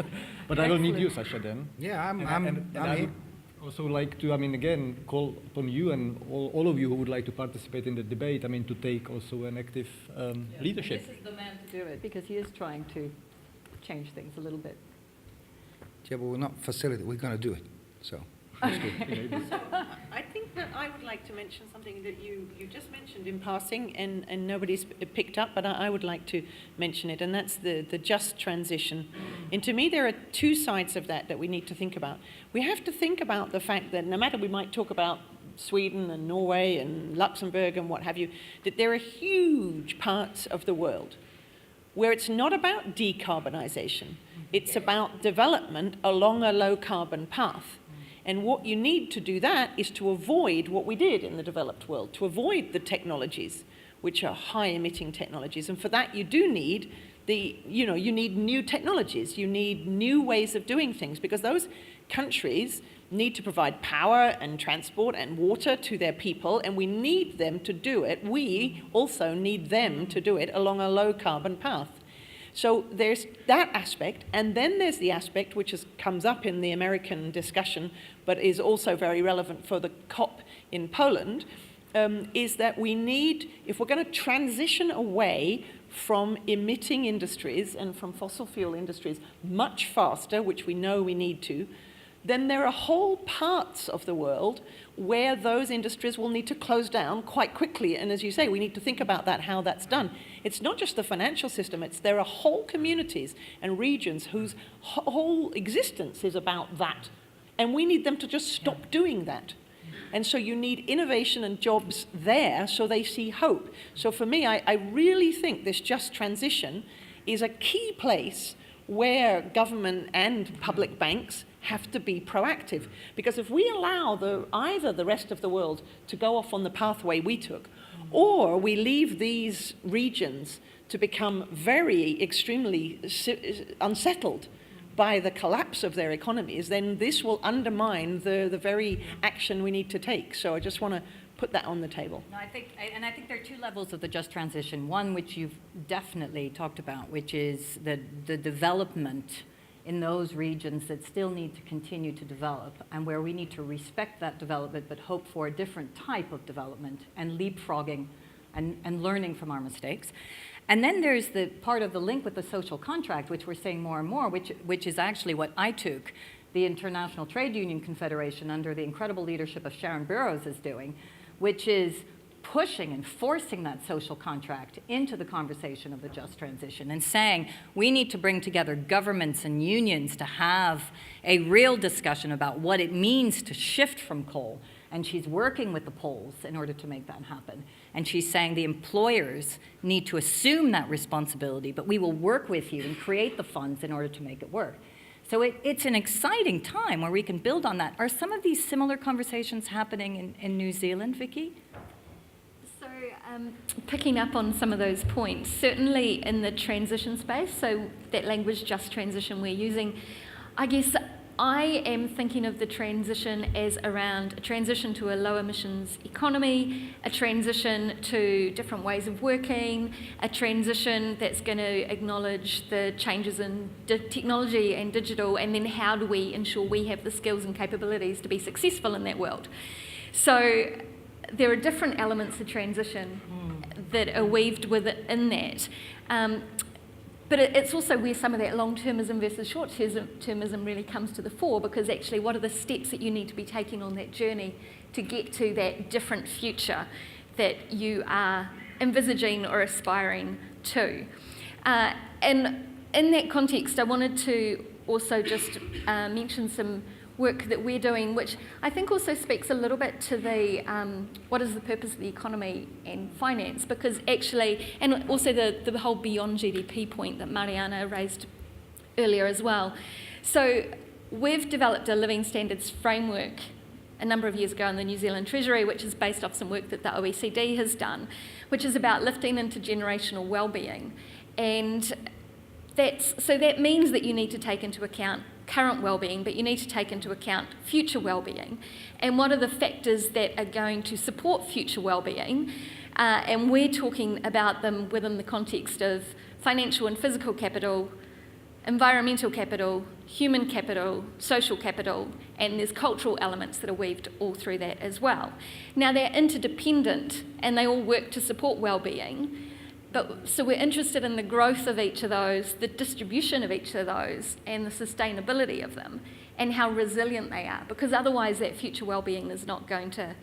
But I will need you, Sasja, then. Yeah, I'm I here. would also like to, again, call upon you and all of you who would like to participate in the debate, to take also an active leadership. This is the man to do it, because he is trying to change things a little bit. Yeah, but we're not facilitating, we're going to do it. So, I think that I would like to mention something that you just mentioned in passing and nobody's picked up, but I would like to mention it, and that's the just transition. And to me, there are two sides of that we need to think about. We have to think about the fact that no matter we might talk about Sweden and Norway and Luxembourg and what have you, that there are huge parts of the world where it's not about decarbonisation, it's about development along a low-carbon path. And what you need to do that is to avoid what we did in the developed world, to avoid the technologies which are high-emitting technologies. And for that, you do need you need new technologies, you need new ways of doing things, because those countries need to provide power and transport and water to their people, and we need them to do it. We also need them to do it along a low-carbon path. So there's that aspect, and then there's the aspect which comes up in the American discussion, but is also very relevant for the COP in Poland, is that we need, if we're going to transition away from emitting industries and from fossil fuel industries much faster, which we know we need to, then there are whole parts of the world where those industries will need to close down quite quickly. And as you say, we need to think about that, how that's done. It's not just the financial system, there are whole communities and regions whose whole existence is about that. And we need them to just stop doing that. And so you need innovation and jobs there so they see hope. So for me, I really think this just transition is a key place where government and public banks have to be proactive. Because if we allow either the rest of the world to go off on the pathway we took, or we leave these regions to become extremely unsettled by the collapse of their economies, then this will undermine the very action we need to take. So I just want to put that on the table. No, I think there are two levels of the just transition. One, which you've definitely talked about, which is the development in those regions that still need to continue to develop, and where we need to respect that development but hope for a different type of development and leapfrogging and learning from our mistakes. And then there's the part of the link with the social contract, which we're saying more and more, which is actually what ITUC, the International Trade Union Confederation, under the incredible leadership of Sharon Burrows, is doing, which is pushing and forcing that social contract into the conversation of the just transition and saying we need to bring together governments and unions to have a real discussion about what it means to shift from coal. And she's working with the Poles in order to make that happen. And she's saying the employers need to assume that responsibility, but we will work with you and create the funds in order to make it work. So it's an exciting time where we can build on that. Are some of these similar conversations happening in New Zealand, Vicki? So picking up on some of those points, certainly in the transition space, so that language, just transition we're using, I guess I am thinking of the transition as around a transition to a low emissions economy, a transition to different ways of working, a transition that's going to acknowledge the changes in technology and digital, and then how do we ensure we have the skills and capabilities to be successful in that world. So there are different elements of transition that are weaved within that. But it's also where some of that long-termism versus short-termism really comes to the fore, because actually what are the steps that you need to be taking on that journey to get to that different future that you are envisaging or aspiring to. And in that context, I wanted to also just mention some work that we're doing, which I think also speaks a little bit to the what is the purpose of the economy and finance, because actually, and also the whole beyond GDP point that Mariana raised earlier as well. So we've developed a living standards framework a number of years ago in the New Zealand Treasury, which is based off some work that the OECD has done, which is about lifting intergenerational well-being. And that means that you need to take into account current well-being, but you need to take into account future well-being. And what are the factors that are going to support future well-being? And we're talking about them within the context of financial and physical capital, environmental capital, human capital, social capital, and there's cultural elements that are weaved all through that as well. Now, they're interdependent and they all work to support well-being, so we're interested in the growth of each of those, the distribution of each of those, and the sustainability of them, and how resilient they are, because otherwise that future well-being is not going to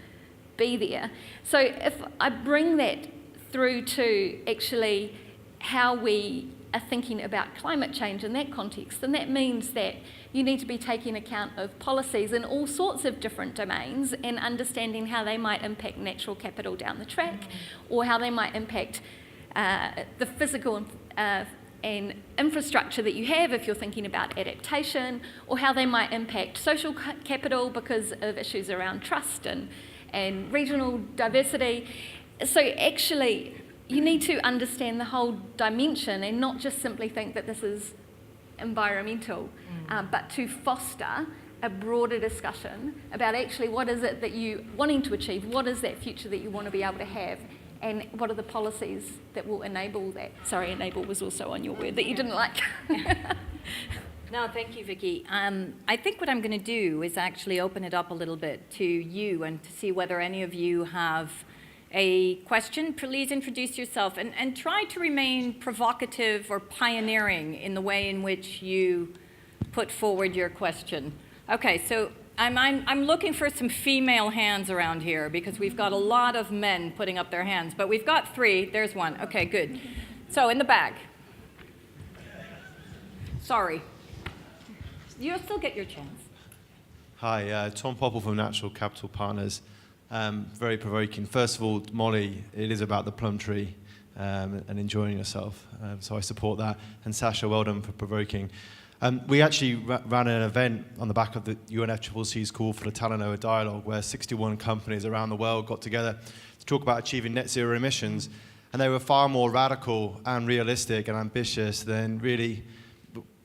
be there. So if I bring that through to actually how we are thinking about climate change in that context, then that means that you need to be taking account of policies in all sorts of different domains and understanding how they might impact natural capital down the track, or how they might impact the physical and infrastructure that you have if you're thinking about adaptation, or how they might impact social capital because of issues around trust and regional diversity. So actually, you need to understand the whole dimension and not just simply think that this is environmental, but to foster a broader discussion about actually what is it that you're wanting to achieve, what is that future that you want to be able to have, and what are the policies that will enable that. Sorry, enable was also on your word that you didn't like. No, thank you, Vicki. I think what I'm going to do is actually open it up a little bit to you and to see whether any of you have a question. Please introduce yourself and try to remain provocative or pioneering in the way in which you put forward your question. Okay, so I'm looking for some female hands around here because we've got a lot of men putting up their hands, but we've got 3. There's 1. Okay, good. So in the back. Sorry. You'll still get your chance. Hi, Tom Popple from Natural Capital Partners. Very provoking. First of all, Molly, it is about the plum tree and enjoying yourself, so I support that. And Sasha, well done for provoking. We actually ran an event on the back of the UNFCCC's call for the Talanoa Dialogue, where 61 companies around the world got together to talk about achieving net zero emissions, and they were far more radical and realistic and ambitious than really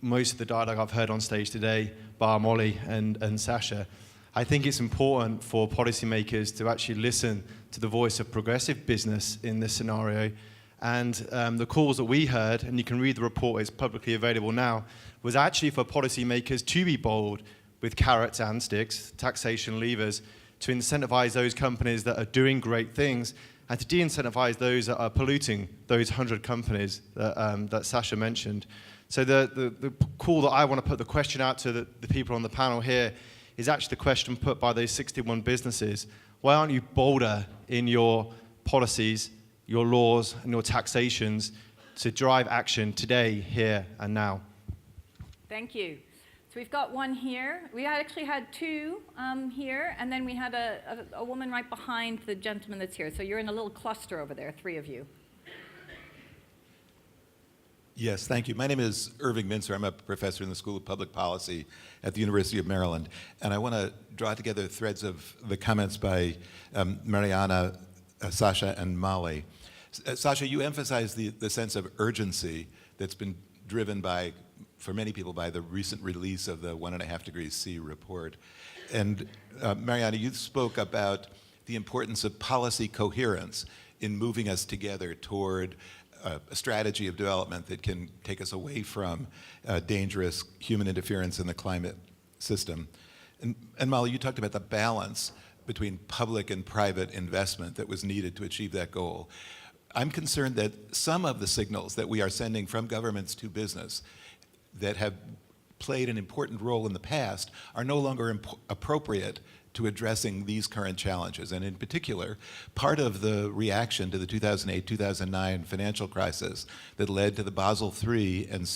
most of the dialogue I've heard on stage today, bar Molly and Sasha. I think it's important for policymakers to actually listen to the voice of progressive business in this scenario. And the calls that we heard, and you can read the report, it's publicly available now, was actually for policymakers to be bold with carrots and sticks, taxation levers, to incentivize those companies that are doing great things and to de-incentivize those that are polluting, those 100 companies that Sasha mentioned. So the call that I want to put the question out to the people on the panel here is actually the question put by those 61 businesses. Why aren't you bolder in your policies, your laws, and your taxations to drive action today, here, and now? Thank you. So we've got 1 here. We actually had 2 here, and then we had a woman right behind the gentleman that's here. So you're in a little cluster over there, 3 of you. Yes, thank you. My name is Irving Mincer. I'm a professor in the School of Public Policy at the University of Maryland. And I want to draw together threads of the comments by Mariana, Sasha, and Molly. Sasha, you emphasized the sense of urgency that's been driven by, for many people, by the recent release of the 1.5 degrees C report. And Mariana, you spoke about the importance of policy coherence in moving us together toward a strategy of development that can take us away from dangerous human interference in the climate system. And Molly, you talked about the balance between public and private investment that was needed to achieve that goal. I'm concerned that some of the signals that we are sending from governments to business that have played an important role in the past are no longer appropriate to addressing these current challenges. And in particular, part of the reaction to the 2008-2009 financial crisis that led to the Basel III and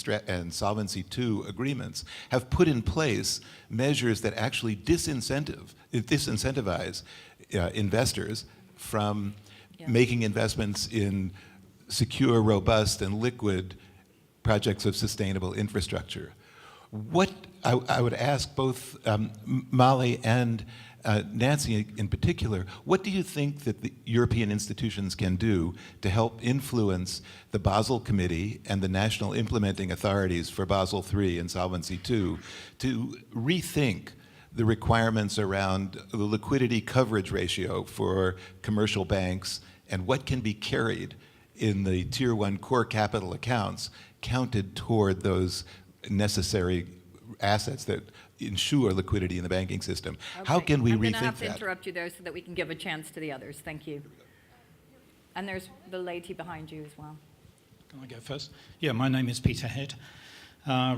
Solvency II agreements have put in place measures that actually disincentivize investors from making investments in secure, robust, and liquid projects of sustainable infrastructure. What I would ask both Molly and Nancy in particular, what do you think that the European institutions can do to help influence the Basel Committee and the national implementing authorities for Basel III and Solvency II to rethink the requirements around the liquidity coverage ratio for commercial banks and what can be carried in the Tier 1 core capital accounts counted toward those necessary assets that ensure liquidity in the banking system? Okay. How can we I'm rethink gonna have to that? interrupt you there so that we can give a chance to the others. Thank you. And there's the lady behind you as well. Can I go first? Yeah, my name is Peter Head,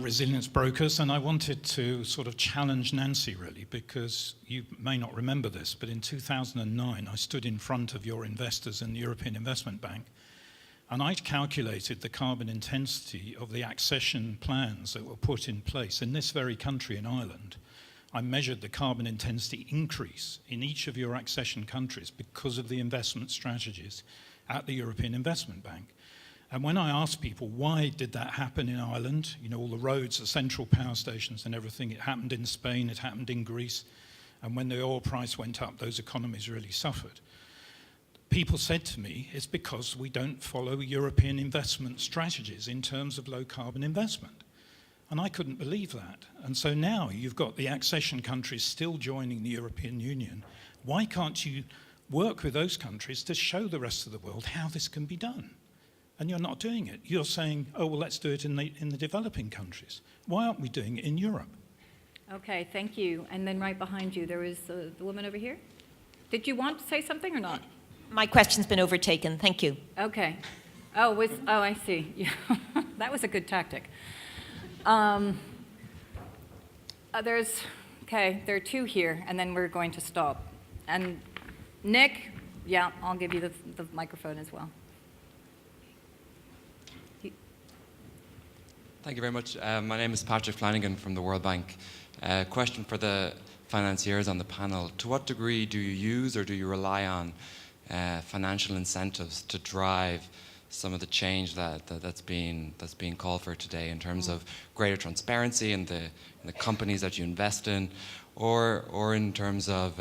Resilience Brokers, and I wanted to sort of challenge Nancy really, because you may not remember this, but in 2009 I stood in front of your investors in the European Investment Bank, and I calculated the carbon intensity of the accession plans that were put in place in this very country, in Ireland. I measured the carbon intensity increase in each of your accession countries because of the investment strategies at the European Investment Bank. And when I asked people, why did that happen in Ireland? You know, all the roads, the central power stations and everything. It happened in Spain, it happened in Greece. And when the oil price went up, those economies really suffered. People said to me, it's because we don't follow European investment strategies in terms of low carbon investment. And I couldn't believe that. And so now you've got the accession countries still joining the European Union. Why can't you work with those countries to show the rest of the world how this can be done? And you're not doing it. You're saying, oh, well, let's do it in the developing countries. Why aren't we doing it in Europe? Okay, thank you. And then right behind you, there is the woman over here. Did you want to say something or not? My question's been overtaken. Thank you. Okay. Oh, I see. Yeah. That was a good tactic. There are two here, and then we're going to stop. And Nick, yeah, I'll give you the microphone as well. Thank you very much. My name is Patrick Flanagan from the World Bank. Question for the financiers on the panel. To what degree do you use or do you rely on financial incentives to drive some of the change that's being called for today in terms of greater transparency in the companies that you invest in, or in terms of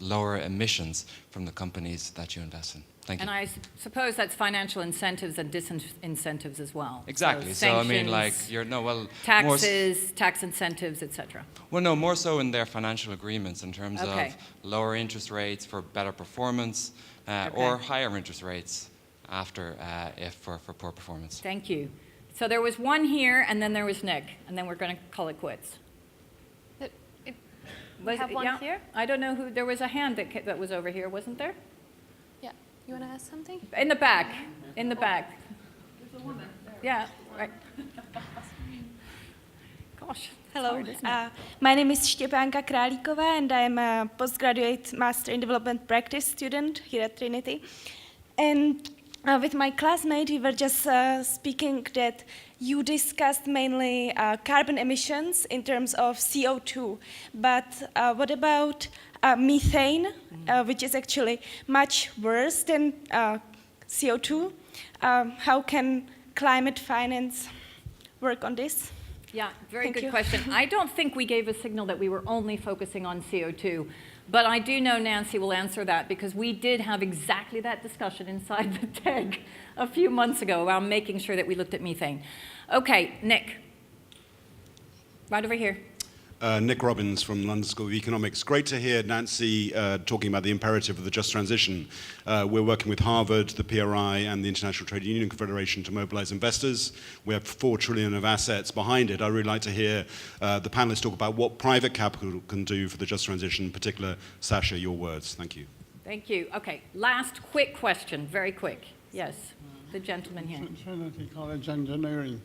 lower emissions from the companies that you invest in? Thank you. And I suppose that's financial incentives and disincentives as well. Exactly. So I mean, like, taxes, tax incentives, etc. Well, no, more so in their financial agreements in terms Okay. of lower interest rates for better performance, or higher interest rates after if for poor performance. Thank you. So there was one here, and then there was Nick, and then we're going to call it quits. We have one here? I don't know who. There was a hand that was over here, wasn't there? Yeah. You want to ask something? In the back. In the back. There's a woman there. Yeah. Right. Gosh. Hello, my name is Štěpánka Králíková and I'm a postgraduate Master in Development Practice student here at Trinity. And with my classmate, we were just speaking that you discussed mainly carbon emissions in terms of CO2. But what about methane, which is actually much worse than CO2? How can climate finance work on this? Yeah, very Thank good you. question. I don't think we gave a signal that we were only focusing on CO2, but I do know Nancy will answer that because we did have exactly that discussion inside the TEG a few months ago around making sure that we looked at methane. Okay, Nick, right over here. Nick Robbins from London School of Economics. Great to hear Nancy talking about the imperative of the just transition. We're working with Harvard, the PRI, and the International Trade Union Confederation to mobilize investors. We have $4 trillion of assets behind it. I'd really like to hear the panelists talk about what private capital can do for the just transition, in particular, Sasha, your words. Thank you. Thank you. Okay, last quick question, very quick. Yes, the gentleman here. Trinity College Engineering.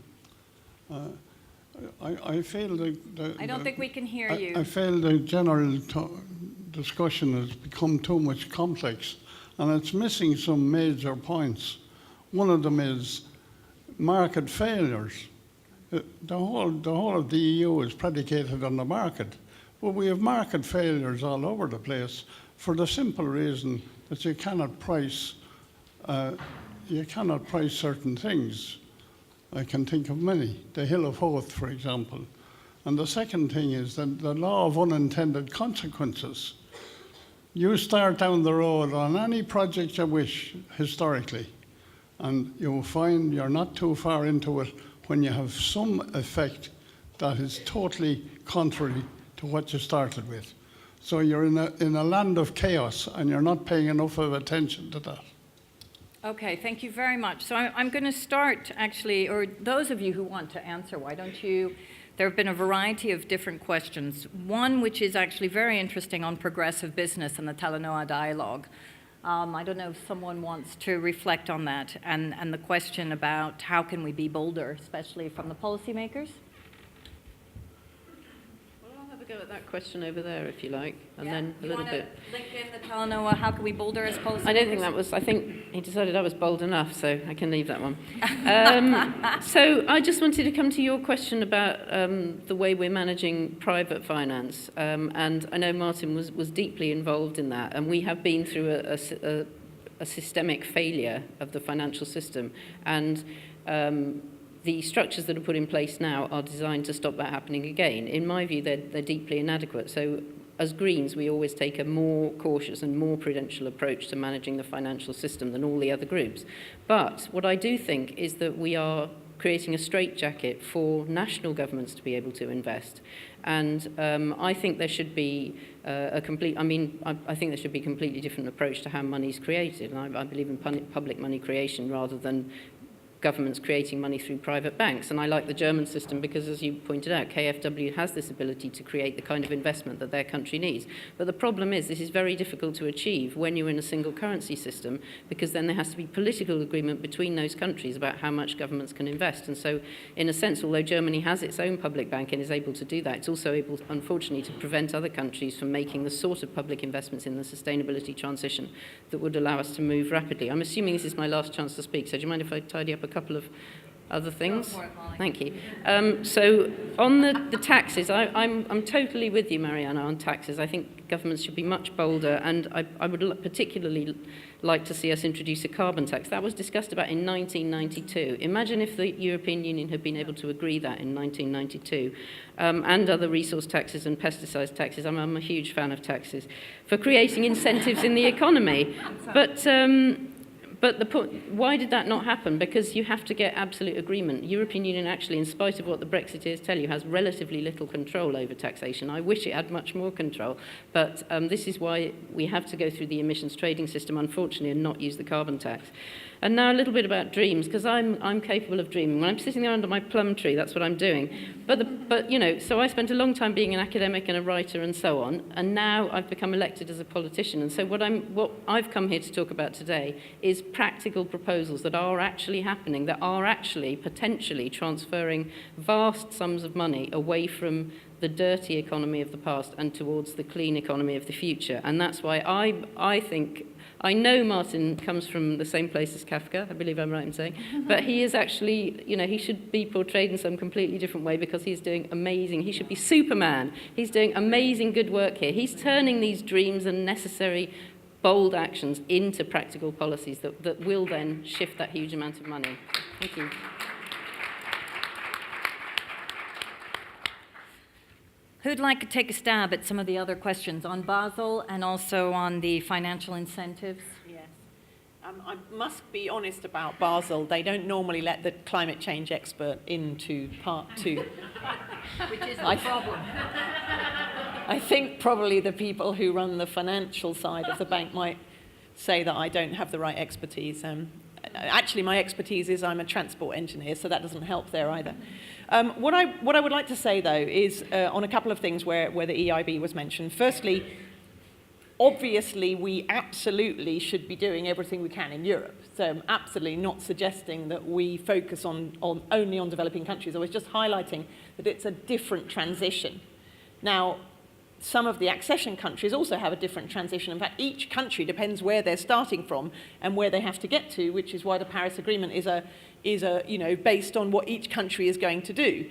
I feel I don't think we can hear you. I feel the general discussion has become too much complex and it's missing some major points. One of them is market failures. The whole of the EU is predicated on the market, but we have market failures all over the place for the simple reason that you cannot price certain things. I can think of many. The Hill of Howth, for example. And the second thing is that the law of unintended consequences. You start down the road on any project you wish, historically, and you'll find you're not too far into it when you have some effect that is totally contrary to what you started with. So you're in a land of chaos, and you're not paying enough of attention to that. Okay, thank you very much. So I'm going to start, actually, or those of you who want to answer, why don't you? There have been a variety of different questions. One which is actually very interesting on progressive business and the Talanoa dialogue. I don't know if someone wants to reflect on that and the question about how can we be bolder, especially from the policymakers. Go at that question over there, if you like, and then a little bit. Link in the Talanoa, how can we bolder as policymakers? I don't think that was. I think he decided I was bold enough, so I can leave that one. So I just wanted to come to your question about the way we're managing private finance, and I know Martin was deeply involved in that, and we have been through a systemic failure of the financial system, and the structures that are put in place now are designed to stop that happening again. In my view, they're deeply inadequate. So as Greens, we always take a more cautious and more prudential approach to managing the financial system than all the other groups. But what I do think is that we are creating a straitjacket for national governments to be able to invest. And I think there should be I think there should be a completely different approach to how money is created. And I believe in public money creation rather than governments creating money through private banks. And I like the German system because, as you pointed out, KfW has this ability to create the kind of investment that their country needs. But the problem is this is very difficult to achieve when you're in a single currency system, because then there has to be political agreement between those countries about how much governments can invest. And so, in a sense, although Germany has its own public bank and is able to do that, it's also able, unfortunately, to prevent other countries from making the sort of public investments in the sustainability transition that would allow us to move rapidly. I'm assuming this is my last chance to speak, so do you mind if I tidy up a couple of other things? Thank you. So on the taxes, I'm totally with you, Mariana, on taxes. I think governments should be much bolder, and I would particularly like to see us introduce a carbon tax. That was discussed about in 1992. Imagine if the European Union had been able to agree that in 1992, and other resource taxes and pesticides taxes. I'm a huge fan of taxes, for creating incentives in the economy. But the point, why did that not happen? Because you have to get absolute agreement. The European Union actually, in spite of what the Brexiteers tell you, has relatively little control over taxation. I wish it had much more control, but this is why we have to go through the emissions trading system, unfortunately, and not use the carbon tax. And now a little bit about dreams, because I'm capable of dreaming. When I'm sitting there under my plum tree, that's what I'm doing. But you know, so I spent a long time being an academic and a writer and so on, and now I've become elected as a politician. And so what I've come here to talk about today is practical proposals that are actually happening, that are actually potentially transferring vast sums of money away from the dirty economy of the past and towards the clean economy of the future. And that's why I think, I know Martin comes from the same place as Kafka, I believe I'm right in saying, but he is actually, you know, he should be portrayed in some completely different way because he's doing amazing, he should be Superman. He's doing amazing good work here. He's turning these dreams and necessary bold actions into practical policies that will then shift that huge amount of money. Thank you. Who'd like to take a stab at some of the other questions on Basel and also on the financial incentives? Yes. I must be honest about Basel. They don't normally let the climate change expert into part two. Which is the problem. I think probably the people who run the financial side of the bank might say that I don't have the right expertise. Actually, my expertise is I'm a transport engineer, so that doesn't help there either. What I would like to say, though, is on a couple of things where the EIB was mentioned. Firstly, obviously, we absolutely should be doing everything we can in Europe. So I'm absolutely not suggesting that we focus only on developing countries. I was just highlighting that it's a different transition. Now, some of the accession countries also have a different transition. In fact, each country depends where they're starting from and where they have to get to, which is why the Paris Agreement is based on what each country is going to do.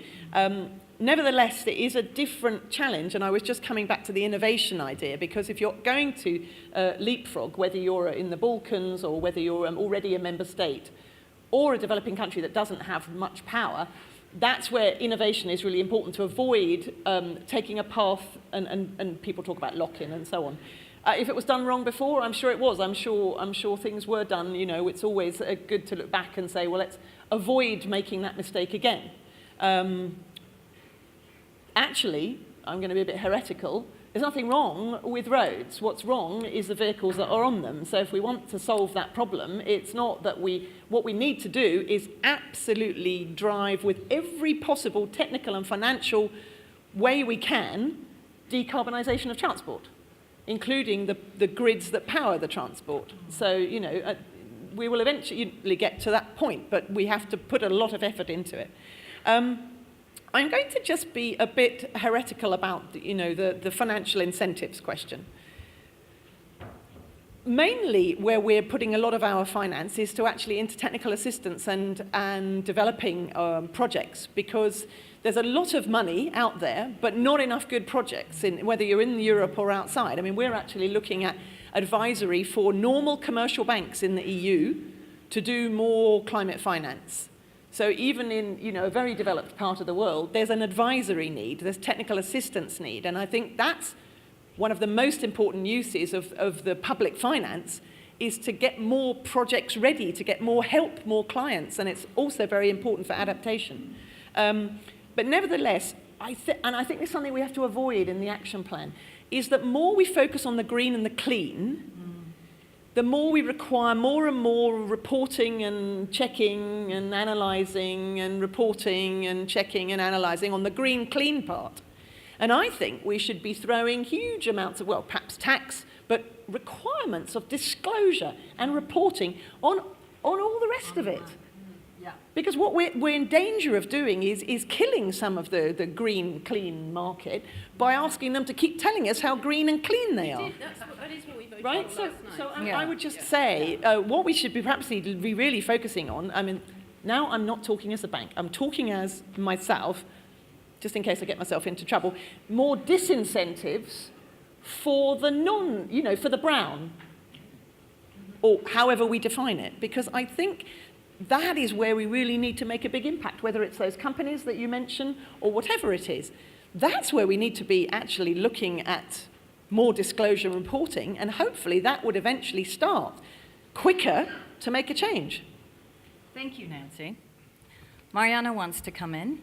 Nevertheless, it is a different challenge, and I was just coming back to the innovation idea, because if you're going to leapfrog, whether you're in the Balkans or whether you're already a member state, or a developing country that doesn't have much power, that's where innovation is really important to avoid taking a path, and people talk about lock-in and so on. If it was done wrong before, I'm sure it was. I'm sure things were done. You know, it's always good to look back and say, well, let's avoid making that mistake again. Actually, I'm going to be a bit heretical. There's nothing wrong with roads. What's wrong is the vehicles that are on them. So if we want to solve that problem, it's not that what we need to do is absolutely drive with every possible technical and financial way we can decarbonisation of transport, including the grids that power the transport. So, you know, we will eventually get to that point, but we have to put a lot of effort into it. I'm going to just be a bit heretical about, you know, the financial incentives question. Mainly where we're putting a lot of our finance is to actually into technical assistance and developing projects, because there's a lot of money out there, but not enough good projects, whether you're in Europe or outside. I mean, we're actually looking at advisory for normal commercial banks in the EU to do more climate finance. So even in, you know, a very developed part of the world, there's an advisory need, there's technical assistance need, and I think that's one of the most important uses of the public finance, is to get more projects ready, to get more help, more clients, and it's also very important for adaptation. But nevertheless, I think it's something we have to avoid in the action plan, is that more we focus on the green and the clean, the more we require more and more reporting and checking and analysing and reporting and checking and analysing on the green clean part. And I think we should be throwing huge amounts of, well, perhaps tax, but requirements of disclosure and reporting on all the rest of it. Because what we're in danger of doing is killing some of the green, clean market by asking them to keep telling us how green and clean they are. That is what we voted Right? on last night. I would just say what we should be perhaps need to be really focusing on, I mean, now I'm not talking as a bank, I'm talking as myself, just in case I get myself into trouble, more disincentives for the for the brown, or however we define it, because I think that is where we really need to make a big impact, whether it's those companies that you mentioned or whatever it is. That's where we need to be actually looking at more disclosure and reporting, and hopefully that would eventually start quicker to make a change. Thank you, Nancy. Mariana wants to come in.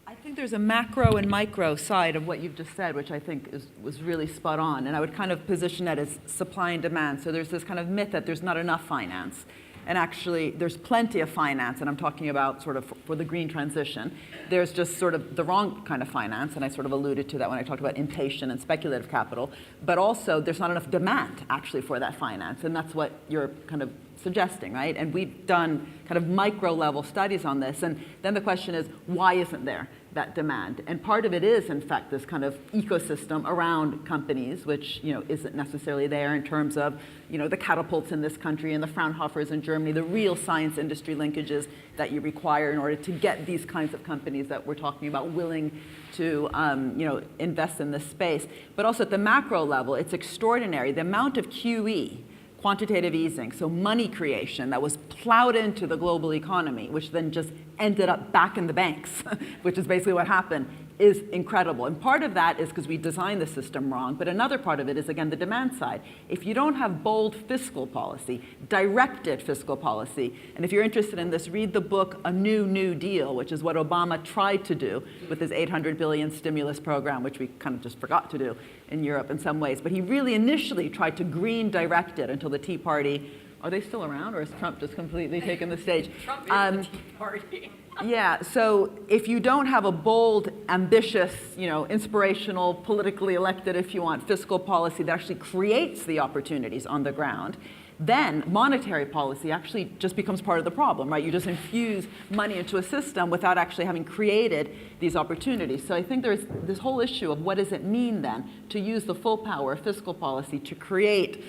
I think there's a macro and micro side of what you've just said, which I think was really spot on. And I would kind of position that as supply and demand. So there's this kind of myth that there's not enough finance. And actually, there's plenty of finance, and I'm talking about sort of for the green transition. There's just sort of the wrong kind of finance, and I sort of alluded to that when I talked about impatient and speculative capital. But also, there's not enough demand, actually, for that finance, and that's what you're kind of suggesting, right? And we've done kind of micro-level studies on this, and then the question is, why isn't there that demand? And part of it is, in fact, this kind of ecosystem around companies, which, you know, isn't necessarily there in terms of, you know, the catapults in this country and the Fraunhofers in Germany, the real science industry linkages that you require in order to get these kinds of companies that we're talking about willing to, you know, invest in this space. But also at the macro level, it's extraordinary. The amount of QE, quantitative easing, so money creation that was plowed into the global economy, which then just ended up back in the banks, which is basically what happened, is incredible. And part of that is because we designed the system wrong, but another part of it is, again, the demand side. If you don't have bold fiscal policy, directed fiscal policy, and if you're interested in this, read the book A New Deal, which is what Obama tried to do with his $800 billion stimulus program, which we kind of just forgot to do in Europe in some ways. But he really initially tried to green direct it until the Tea Party. Are they still around, or has Trump just completely taken the stage? Trump is the Tea Party. Yeah, so if you don't have a bold, ambitious, you know, inspirational, politically elected, if you want, fiscal policy that actually creates the opportunities on the ground, then monetary policy actually just becomes part of the problem, right? You just infuse money into a system without actually having created these opportunities. So I think there's this whole issue of what does it mean then to use the full power of fiscal policy to create,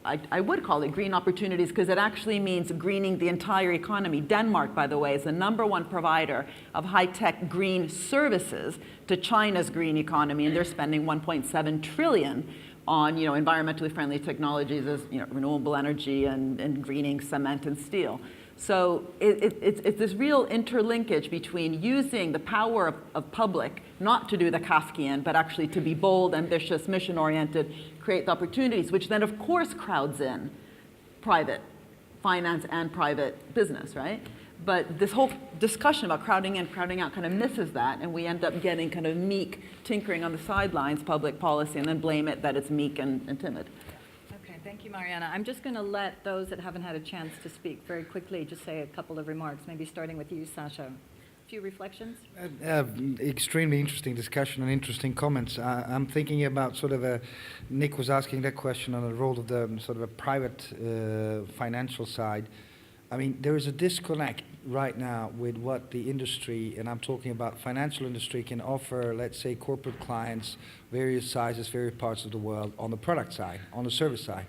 I would call it green opportunities, because it actually means greening the entire economy. Denmark, by the way, is the #1 provider of high-tech green services to China's green economy, and they're spending 1.7 trillion on, you know, environmentally friendly technologies as, you know, renewable energy and greening cement and steel. So it's this real interlinkage between using the power of public not to do the Kafkian, but actually to be bold, ambitious, mission-oriented, create the opportunities, which then of course crowds in private finance and private business, right? But this whole discussion about crowding in, crowding out kind of misses that, and we end up getting kind of meek tinkering on the sidelines, public policy, and then blame it that it's meek and timid. Okay, thank you, Mariana. I'm just going to let those that haven't had a chance to speak very quickly just say a couple of remarks, maybe starting with you, Sasha. A few reflections? Extremely interesting discussion and interesting comments. I'm thinking about sort of Nick was asking that question on the role of the sort of a private financial side. I mean, there is a disconnect right now with what the industry, and I'm talking about financial industry, can offer, let's say, corporate clients, various sizes, various parts of the world, on the product side, on the service side.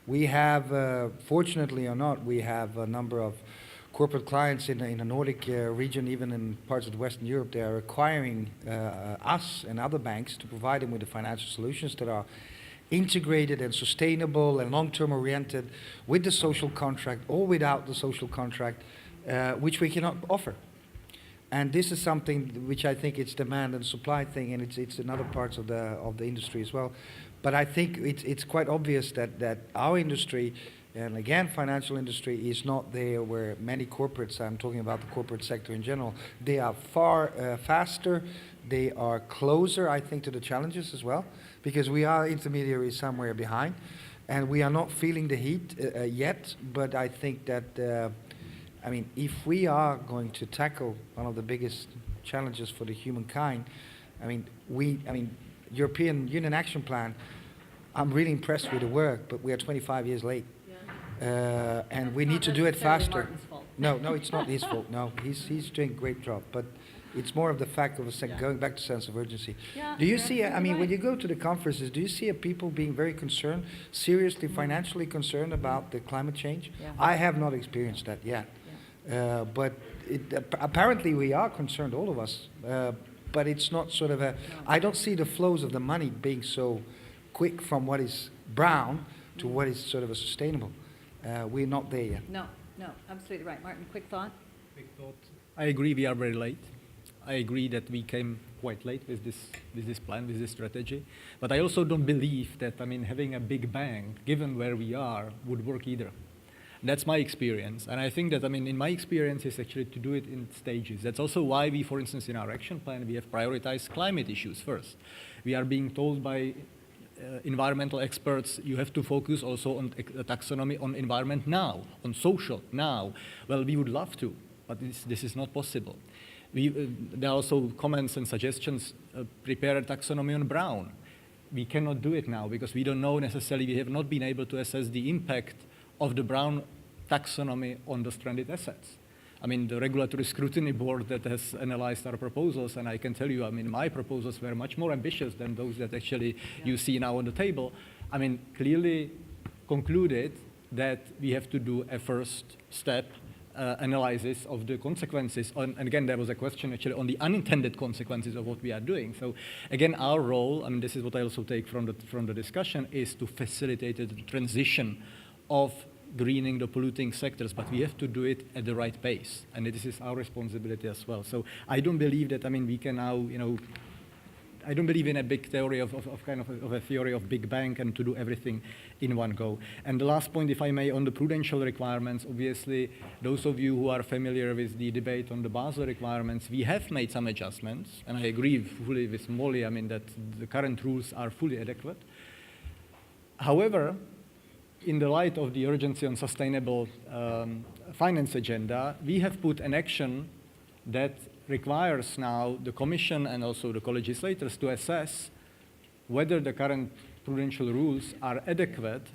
We have, fortunately or not, we have a number of corporate clients in the Nordic region, even in parts of Western Europe. They are acquiring us and other banks to provide them with the financial solutions that are integrated and sustainable and long-term oriented with the social contract or without the social contract, which we cannot offer. And this is something which I think it's demand and supply thing, and it's in other parts of the industry as well. But I think it's quite obvious that our industry, and again, financial industry, is not there where many corporates, I'm talking about the corporate sector in general, they are far faster, they are closer, I think, to the challenges as well, because we are intermediaries somewhere behind, and we are not feeling the heat yet, but I think that, I mean, if we are going to tackle one of the biggest challenges for the humankind, I mean, European Union Action Plan, I'm really impressed with the work, but we are 25 years late. And we need to do it faster. No, it's not his fault. No, he's doing a great job. But it's more of the fact of going back to sense of urgency. Yeah, do you see, I mean, when you go to the conferences, do you see people being very concerned, seriously financially concerned about the climate change? Yeah. I have not experienced that yet. Yeah. But apparently we are concerned, all of us. But it's not sort of I don't see the flows of the money being so quick from what is brown to what is sort of a sustainable. We're not there yet. No, absolutely right. Martin, quick thought? Quick thought. I agree we are very late. I agree that we came quite late with this plan, with this strategy. But I also don't believe that, I mean, having a big bang, given where we are, would work either. That's my experience. And I think that, I mean, in my experience is actually to do it in stages. That's also why we, for instance, in our action plan, we have prioritized climate issues first. We are being told by environmental experts, you have to focus also on taxonomy, on environment now, on social now. Well, we would love to, but this is not possible. There are also comments and suggestions, prepare a taxonomy on brown. We cannot do it now because we don't know necessarily, we have not been able to assess the impact of the brown taxonomy on the stranded assets. I mean, the regulatory scrutiny board that has analyzed our proposals, and I can tell you, I mean, my proposals were much more ambitious than those that actually you see now on the table. I mean, clearly concluded that we have to do a first step analysis of the consequences. And again, there was a question actually on the unintended consequences of what we are doing. So again, our role, I mean, this is what I also take from the discussion, is to facilitate the transition of greening the polluting sectors, but we have to do it at the right pace, and this is our responsibility as well. So I don't believe that, I mean, we can now, you know, I don't believe in a big theory of a theory of Big Bang and to do everything in one go. And the last point, if I may, on the prudential requirements, obviously, those of you who are familiar with the debate on the Basel requirements, we have made some adjustments, and I agree fully with Molly, I mean, that the current rules are fully adequate. However, in the light of the urgency on sustainable finance agenda, we have put an action that requires now the Commission and also the co-legislators to assess whether the current prudential rules are adequate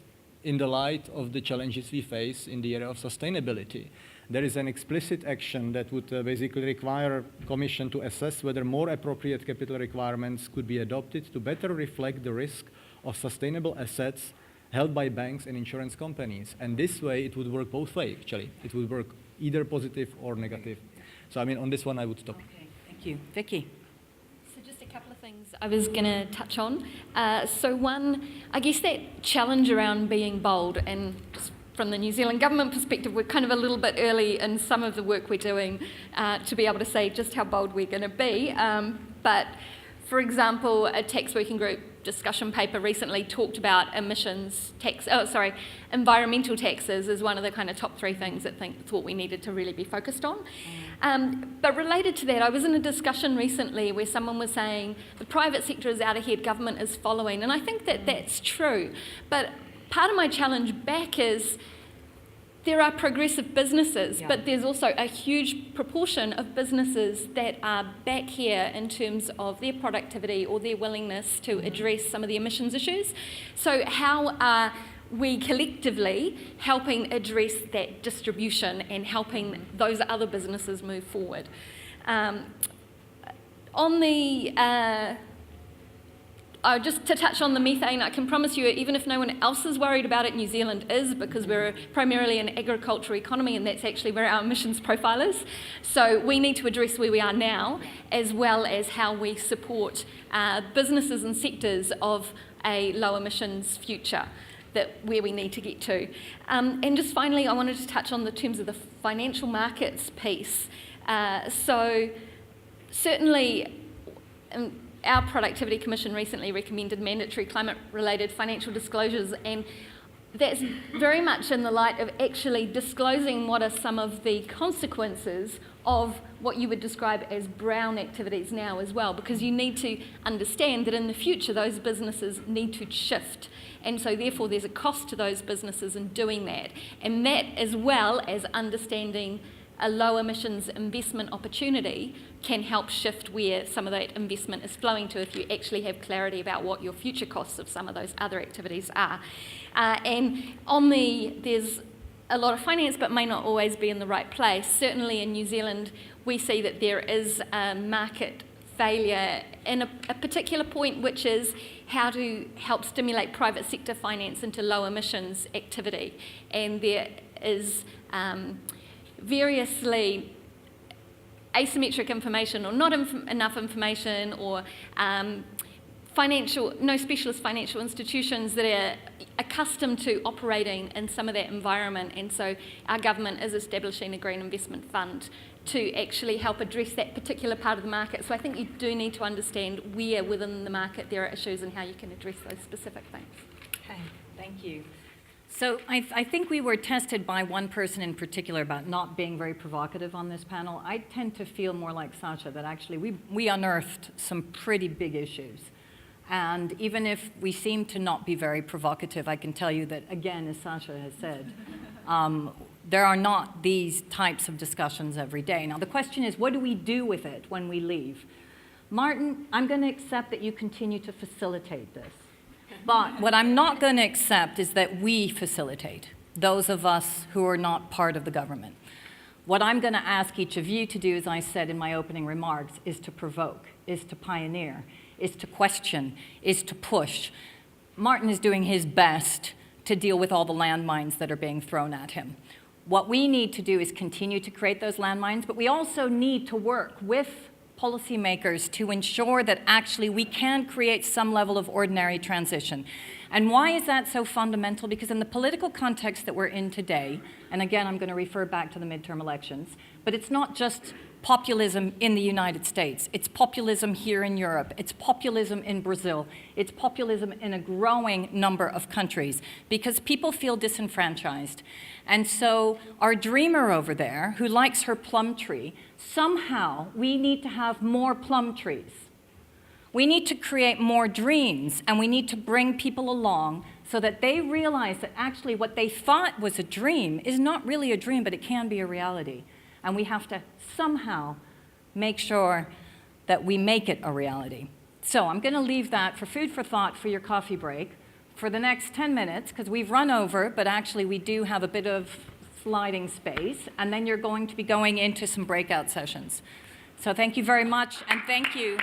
in the light of the challenges we face in the area of sustainability. There is an explicit action that would basically require Commission to assess whether more appropriate capital requirements could be adopted to better reflect the risk of sustainable assets held by banks and insurance companies. And this way, it would work both ways, actually. It would work either positive or negative. So, I mean, on this one, I would stop. Okay, thank you. Vicki? So just a couple of things I was going to touch on. So one, I guess that challenge around being bold, and just from the New Zealand government perspective, we're kind of a little bit early in some of the work we're doing to be able to say just how bold we're going to be. But for example, a tax working group discussion paper recently talked about environmental taxes as one of the kind of top 3 things that thought we needed to really be focused on. But related to that, I was in a discussion recently where someone was saying the private sector is out ahead, government is following, and I think that that's true. But part of my challenge back is there are progressive businesses, but there's also a huge proportion of businesses that are back here in terms of their productivity or their willingness to address some of the emissions issues. So how are we collectively helping address that distribution and helping those other businesses move forward? Just to touch on the methane, I can promise you, even if no one else is worried about it, New Zealand is, because we're primarily an agricultural economy, and that's actually where our emissions profile is. So we need to address where we are now, as well as how we support businesses and sectors of a low emissions future, where we need to get to. And just finally, I wanted to touch on the terms of the financial markets piece. So certainly, our Productivity Commission recently recommended mandatory climate-related financial disclosures, and that's very much in the light of actually disclosing what are some of the consequences of what you would describe as brown activities now as well, because you need to understand that in the future those businesses need to shift, and so therefore there's a cost to those businesses in doing that, and that, as well as understanding a low emissions investment opportunity, can help shift where some of that investment is flowing to if you actually have clarity about what your future costs of some of those other activities are. And there's a lot of finance, but may not always be in the right place. Certainly in New Zealand, we see that there is a market failure in a particular point, which is how to help stimulate private sector finance into low emissions activity. And there is variously asymmetric information, or not enough information, or no specialist financial institutions that are accustomed to operating in some of that environment. And so our government is establishing a green investment fund to actually help address that particular part of the market. So I think you do need to understand where within the market there are issues and how you can address those specific things. Okay, thank you. So I think we were tested by one person in particular about not being very provocative on this panel. I tend to feel more like Sasja, that actually we unearthed some pretty big issues. And even if we seem to not be very provocative, I can tell you that, again, as Sasja has said, there are not these types of discussions every day. Now, the question is, what do we do with it when we leave? Martin, I'm going to accept that you continue to facilitate this. But what I'm not going to accept is that we facilitate, those of us who are not part of the government. What I'm going to ask each of you to do, as I said in my opening remarks, is to provoke, is to pioneer, is to question, is to push. Martin is doing his best to deal with all the landmines that are being thrown at him. What we need to do is continue to create those landmines, but we also need to work with policymakers to ensure that actually we can create some level of ordinary transition. And why is that so fundamental? Because in the political context that we're in today, and again, I'm going to refer back to the midterm elections, but it's not just populism in the United States. It's populism here in Europe. It's populism in Brazil. It's populism in a growing number of countries because people feel disenfranchised. And so our dreamer over there, who likes her plum tree, somehow we need to have more plum trees. We need to create more dreams, and we need to bring people along so that they realize that actually what they thought was a dream is not really a dream, but it can be a reality. And we have to somehow make sure that we make it a reality. So I'm going to leave that for food for thought for your coffee break for the next 10 minutes, because we've run over, but actually we do have a bit of sliding space, and then you're going to be going into some breakout sessions. So thank you very much, and thank you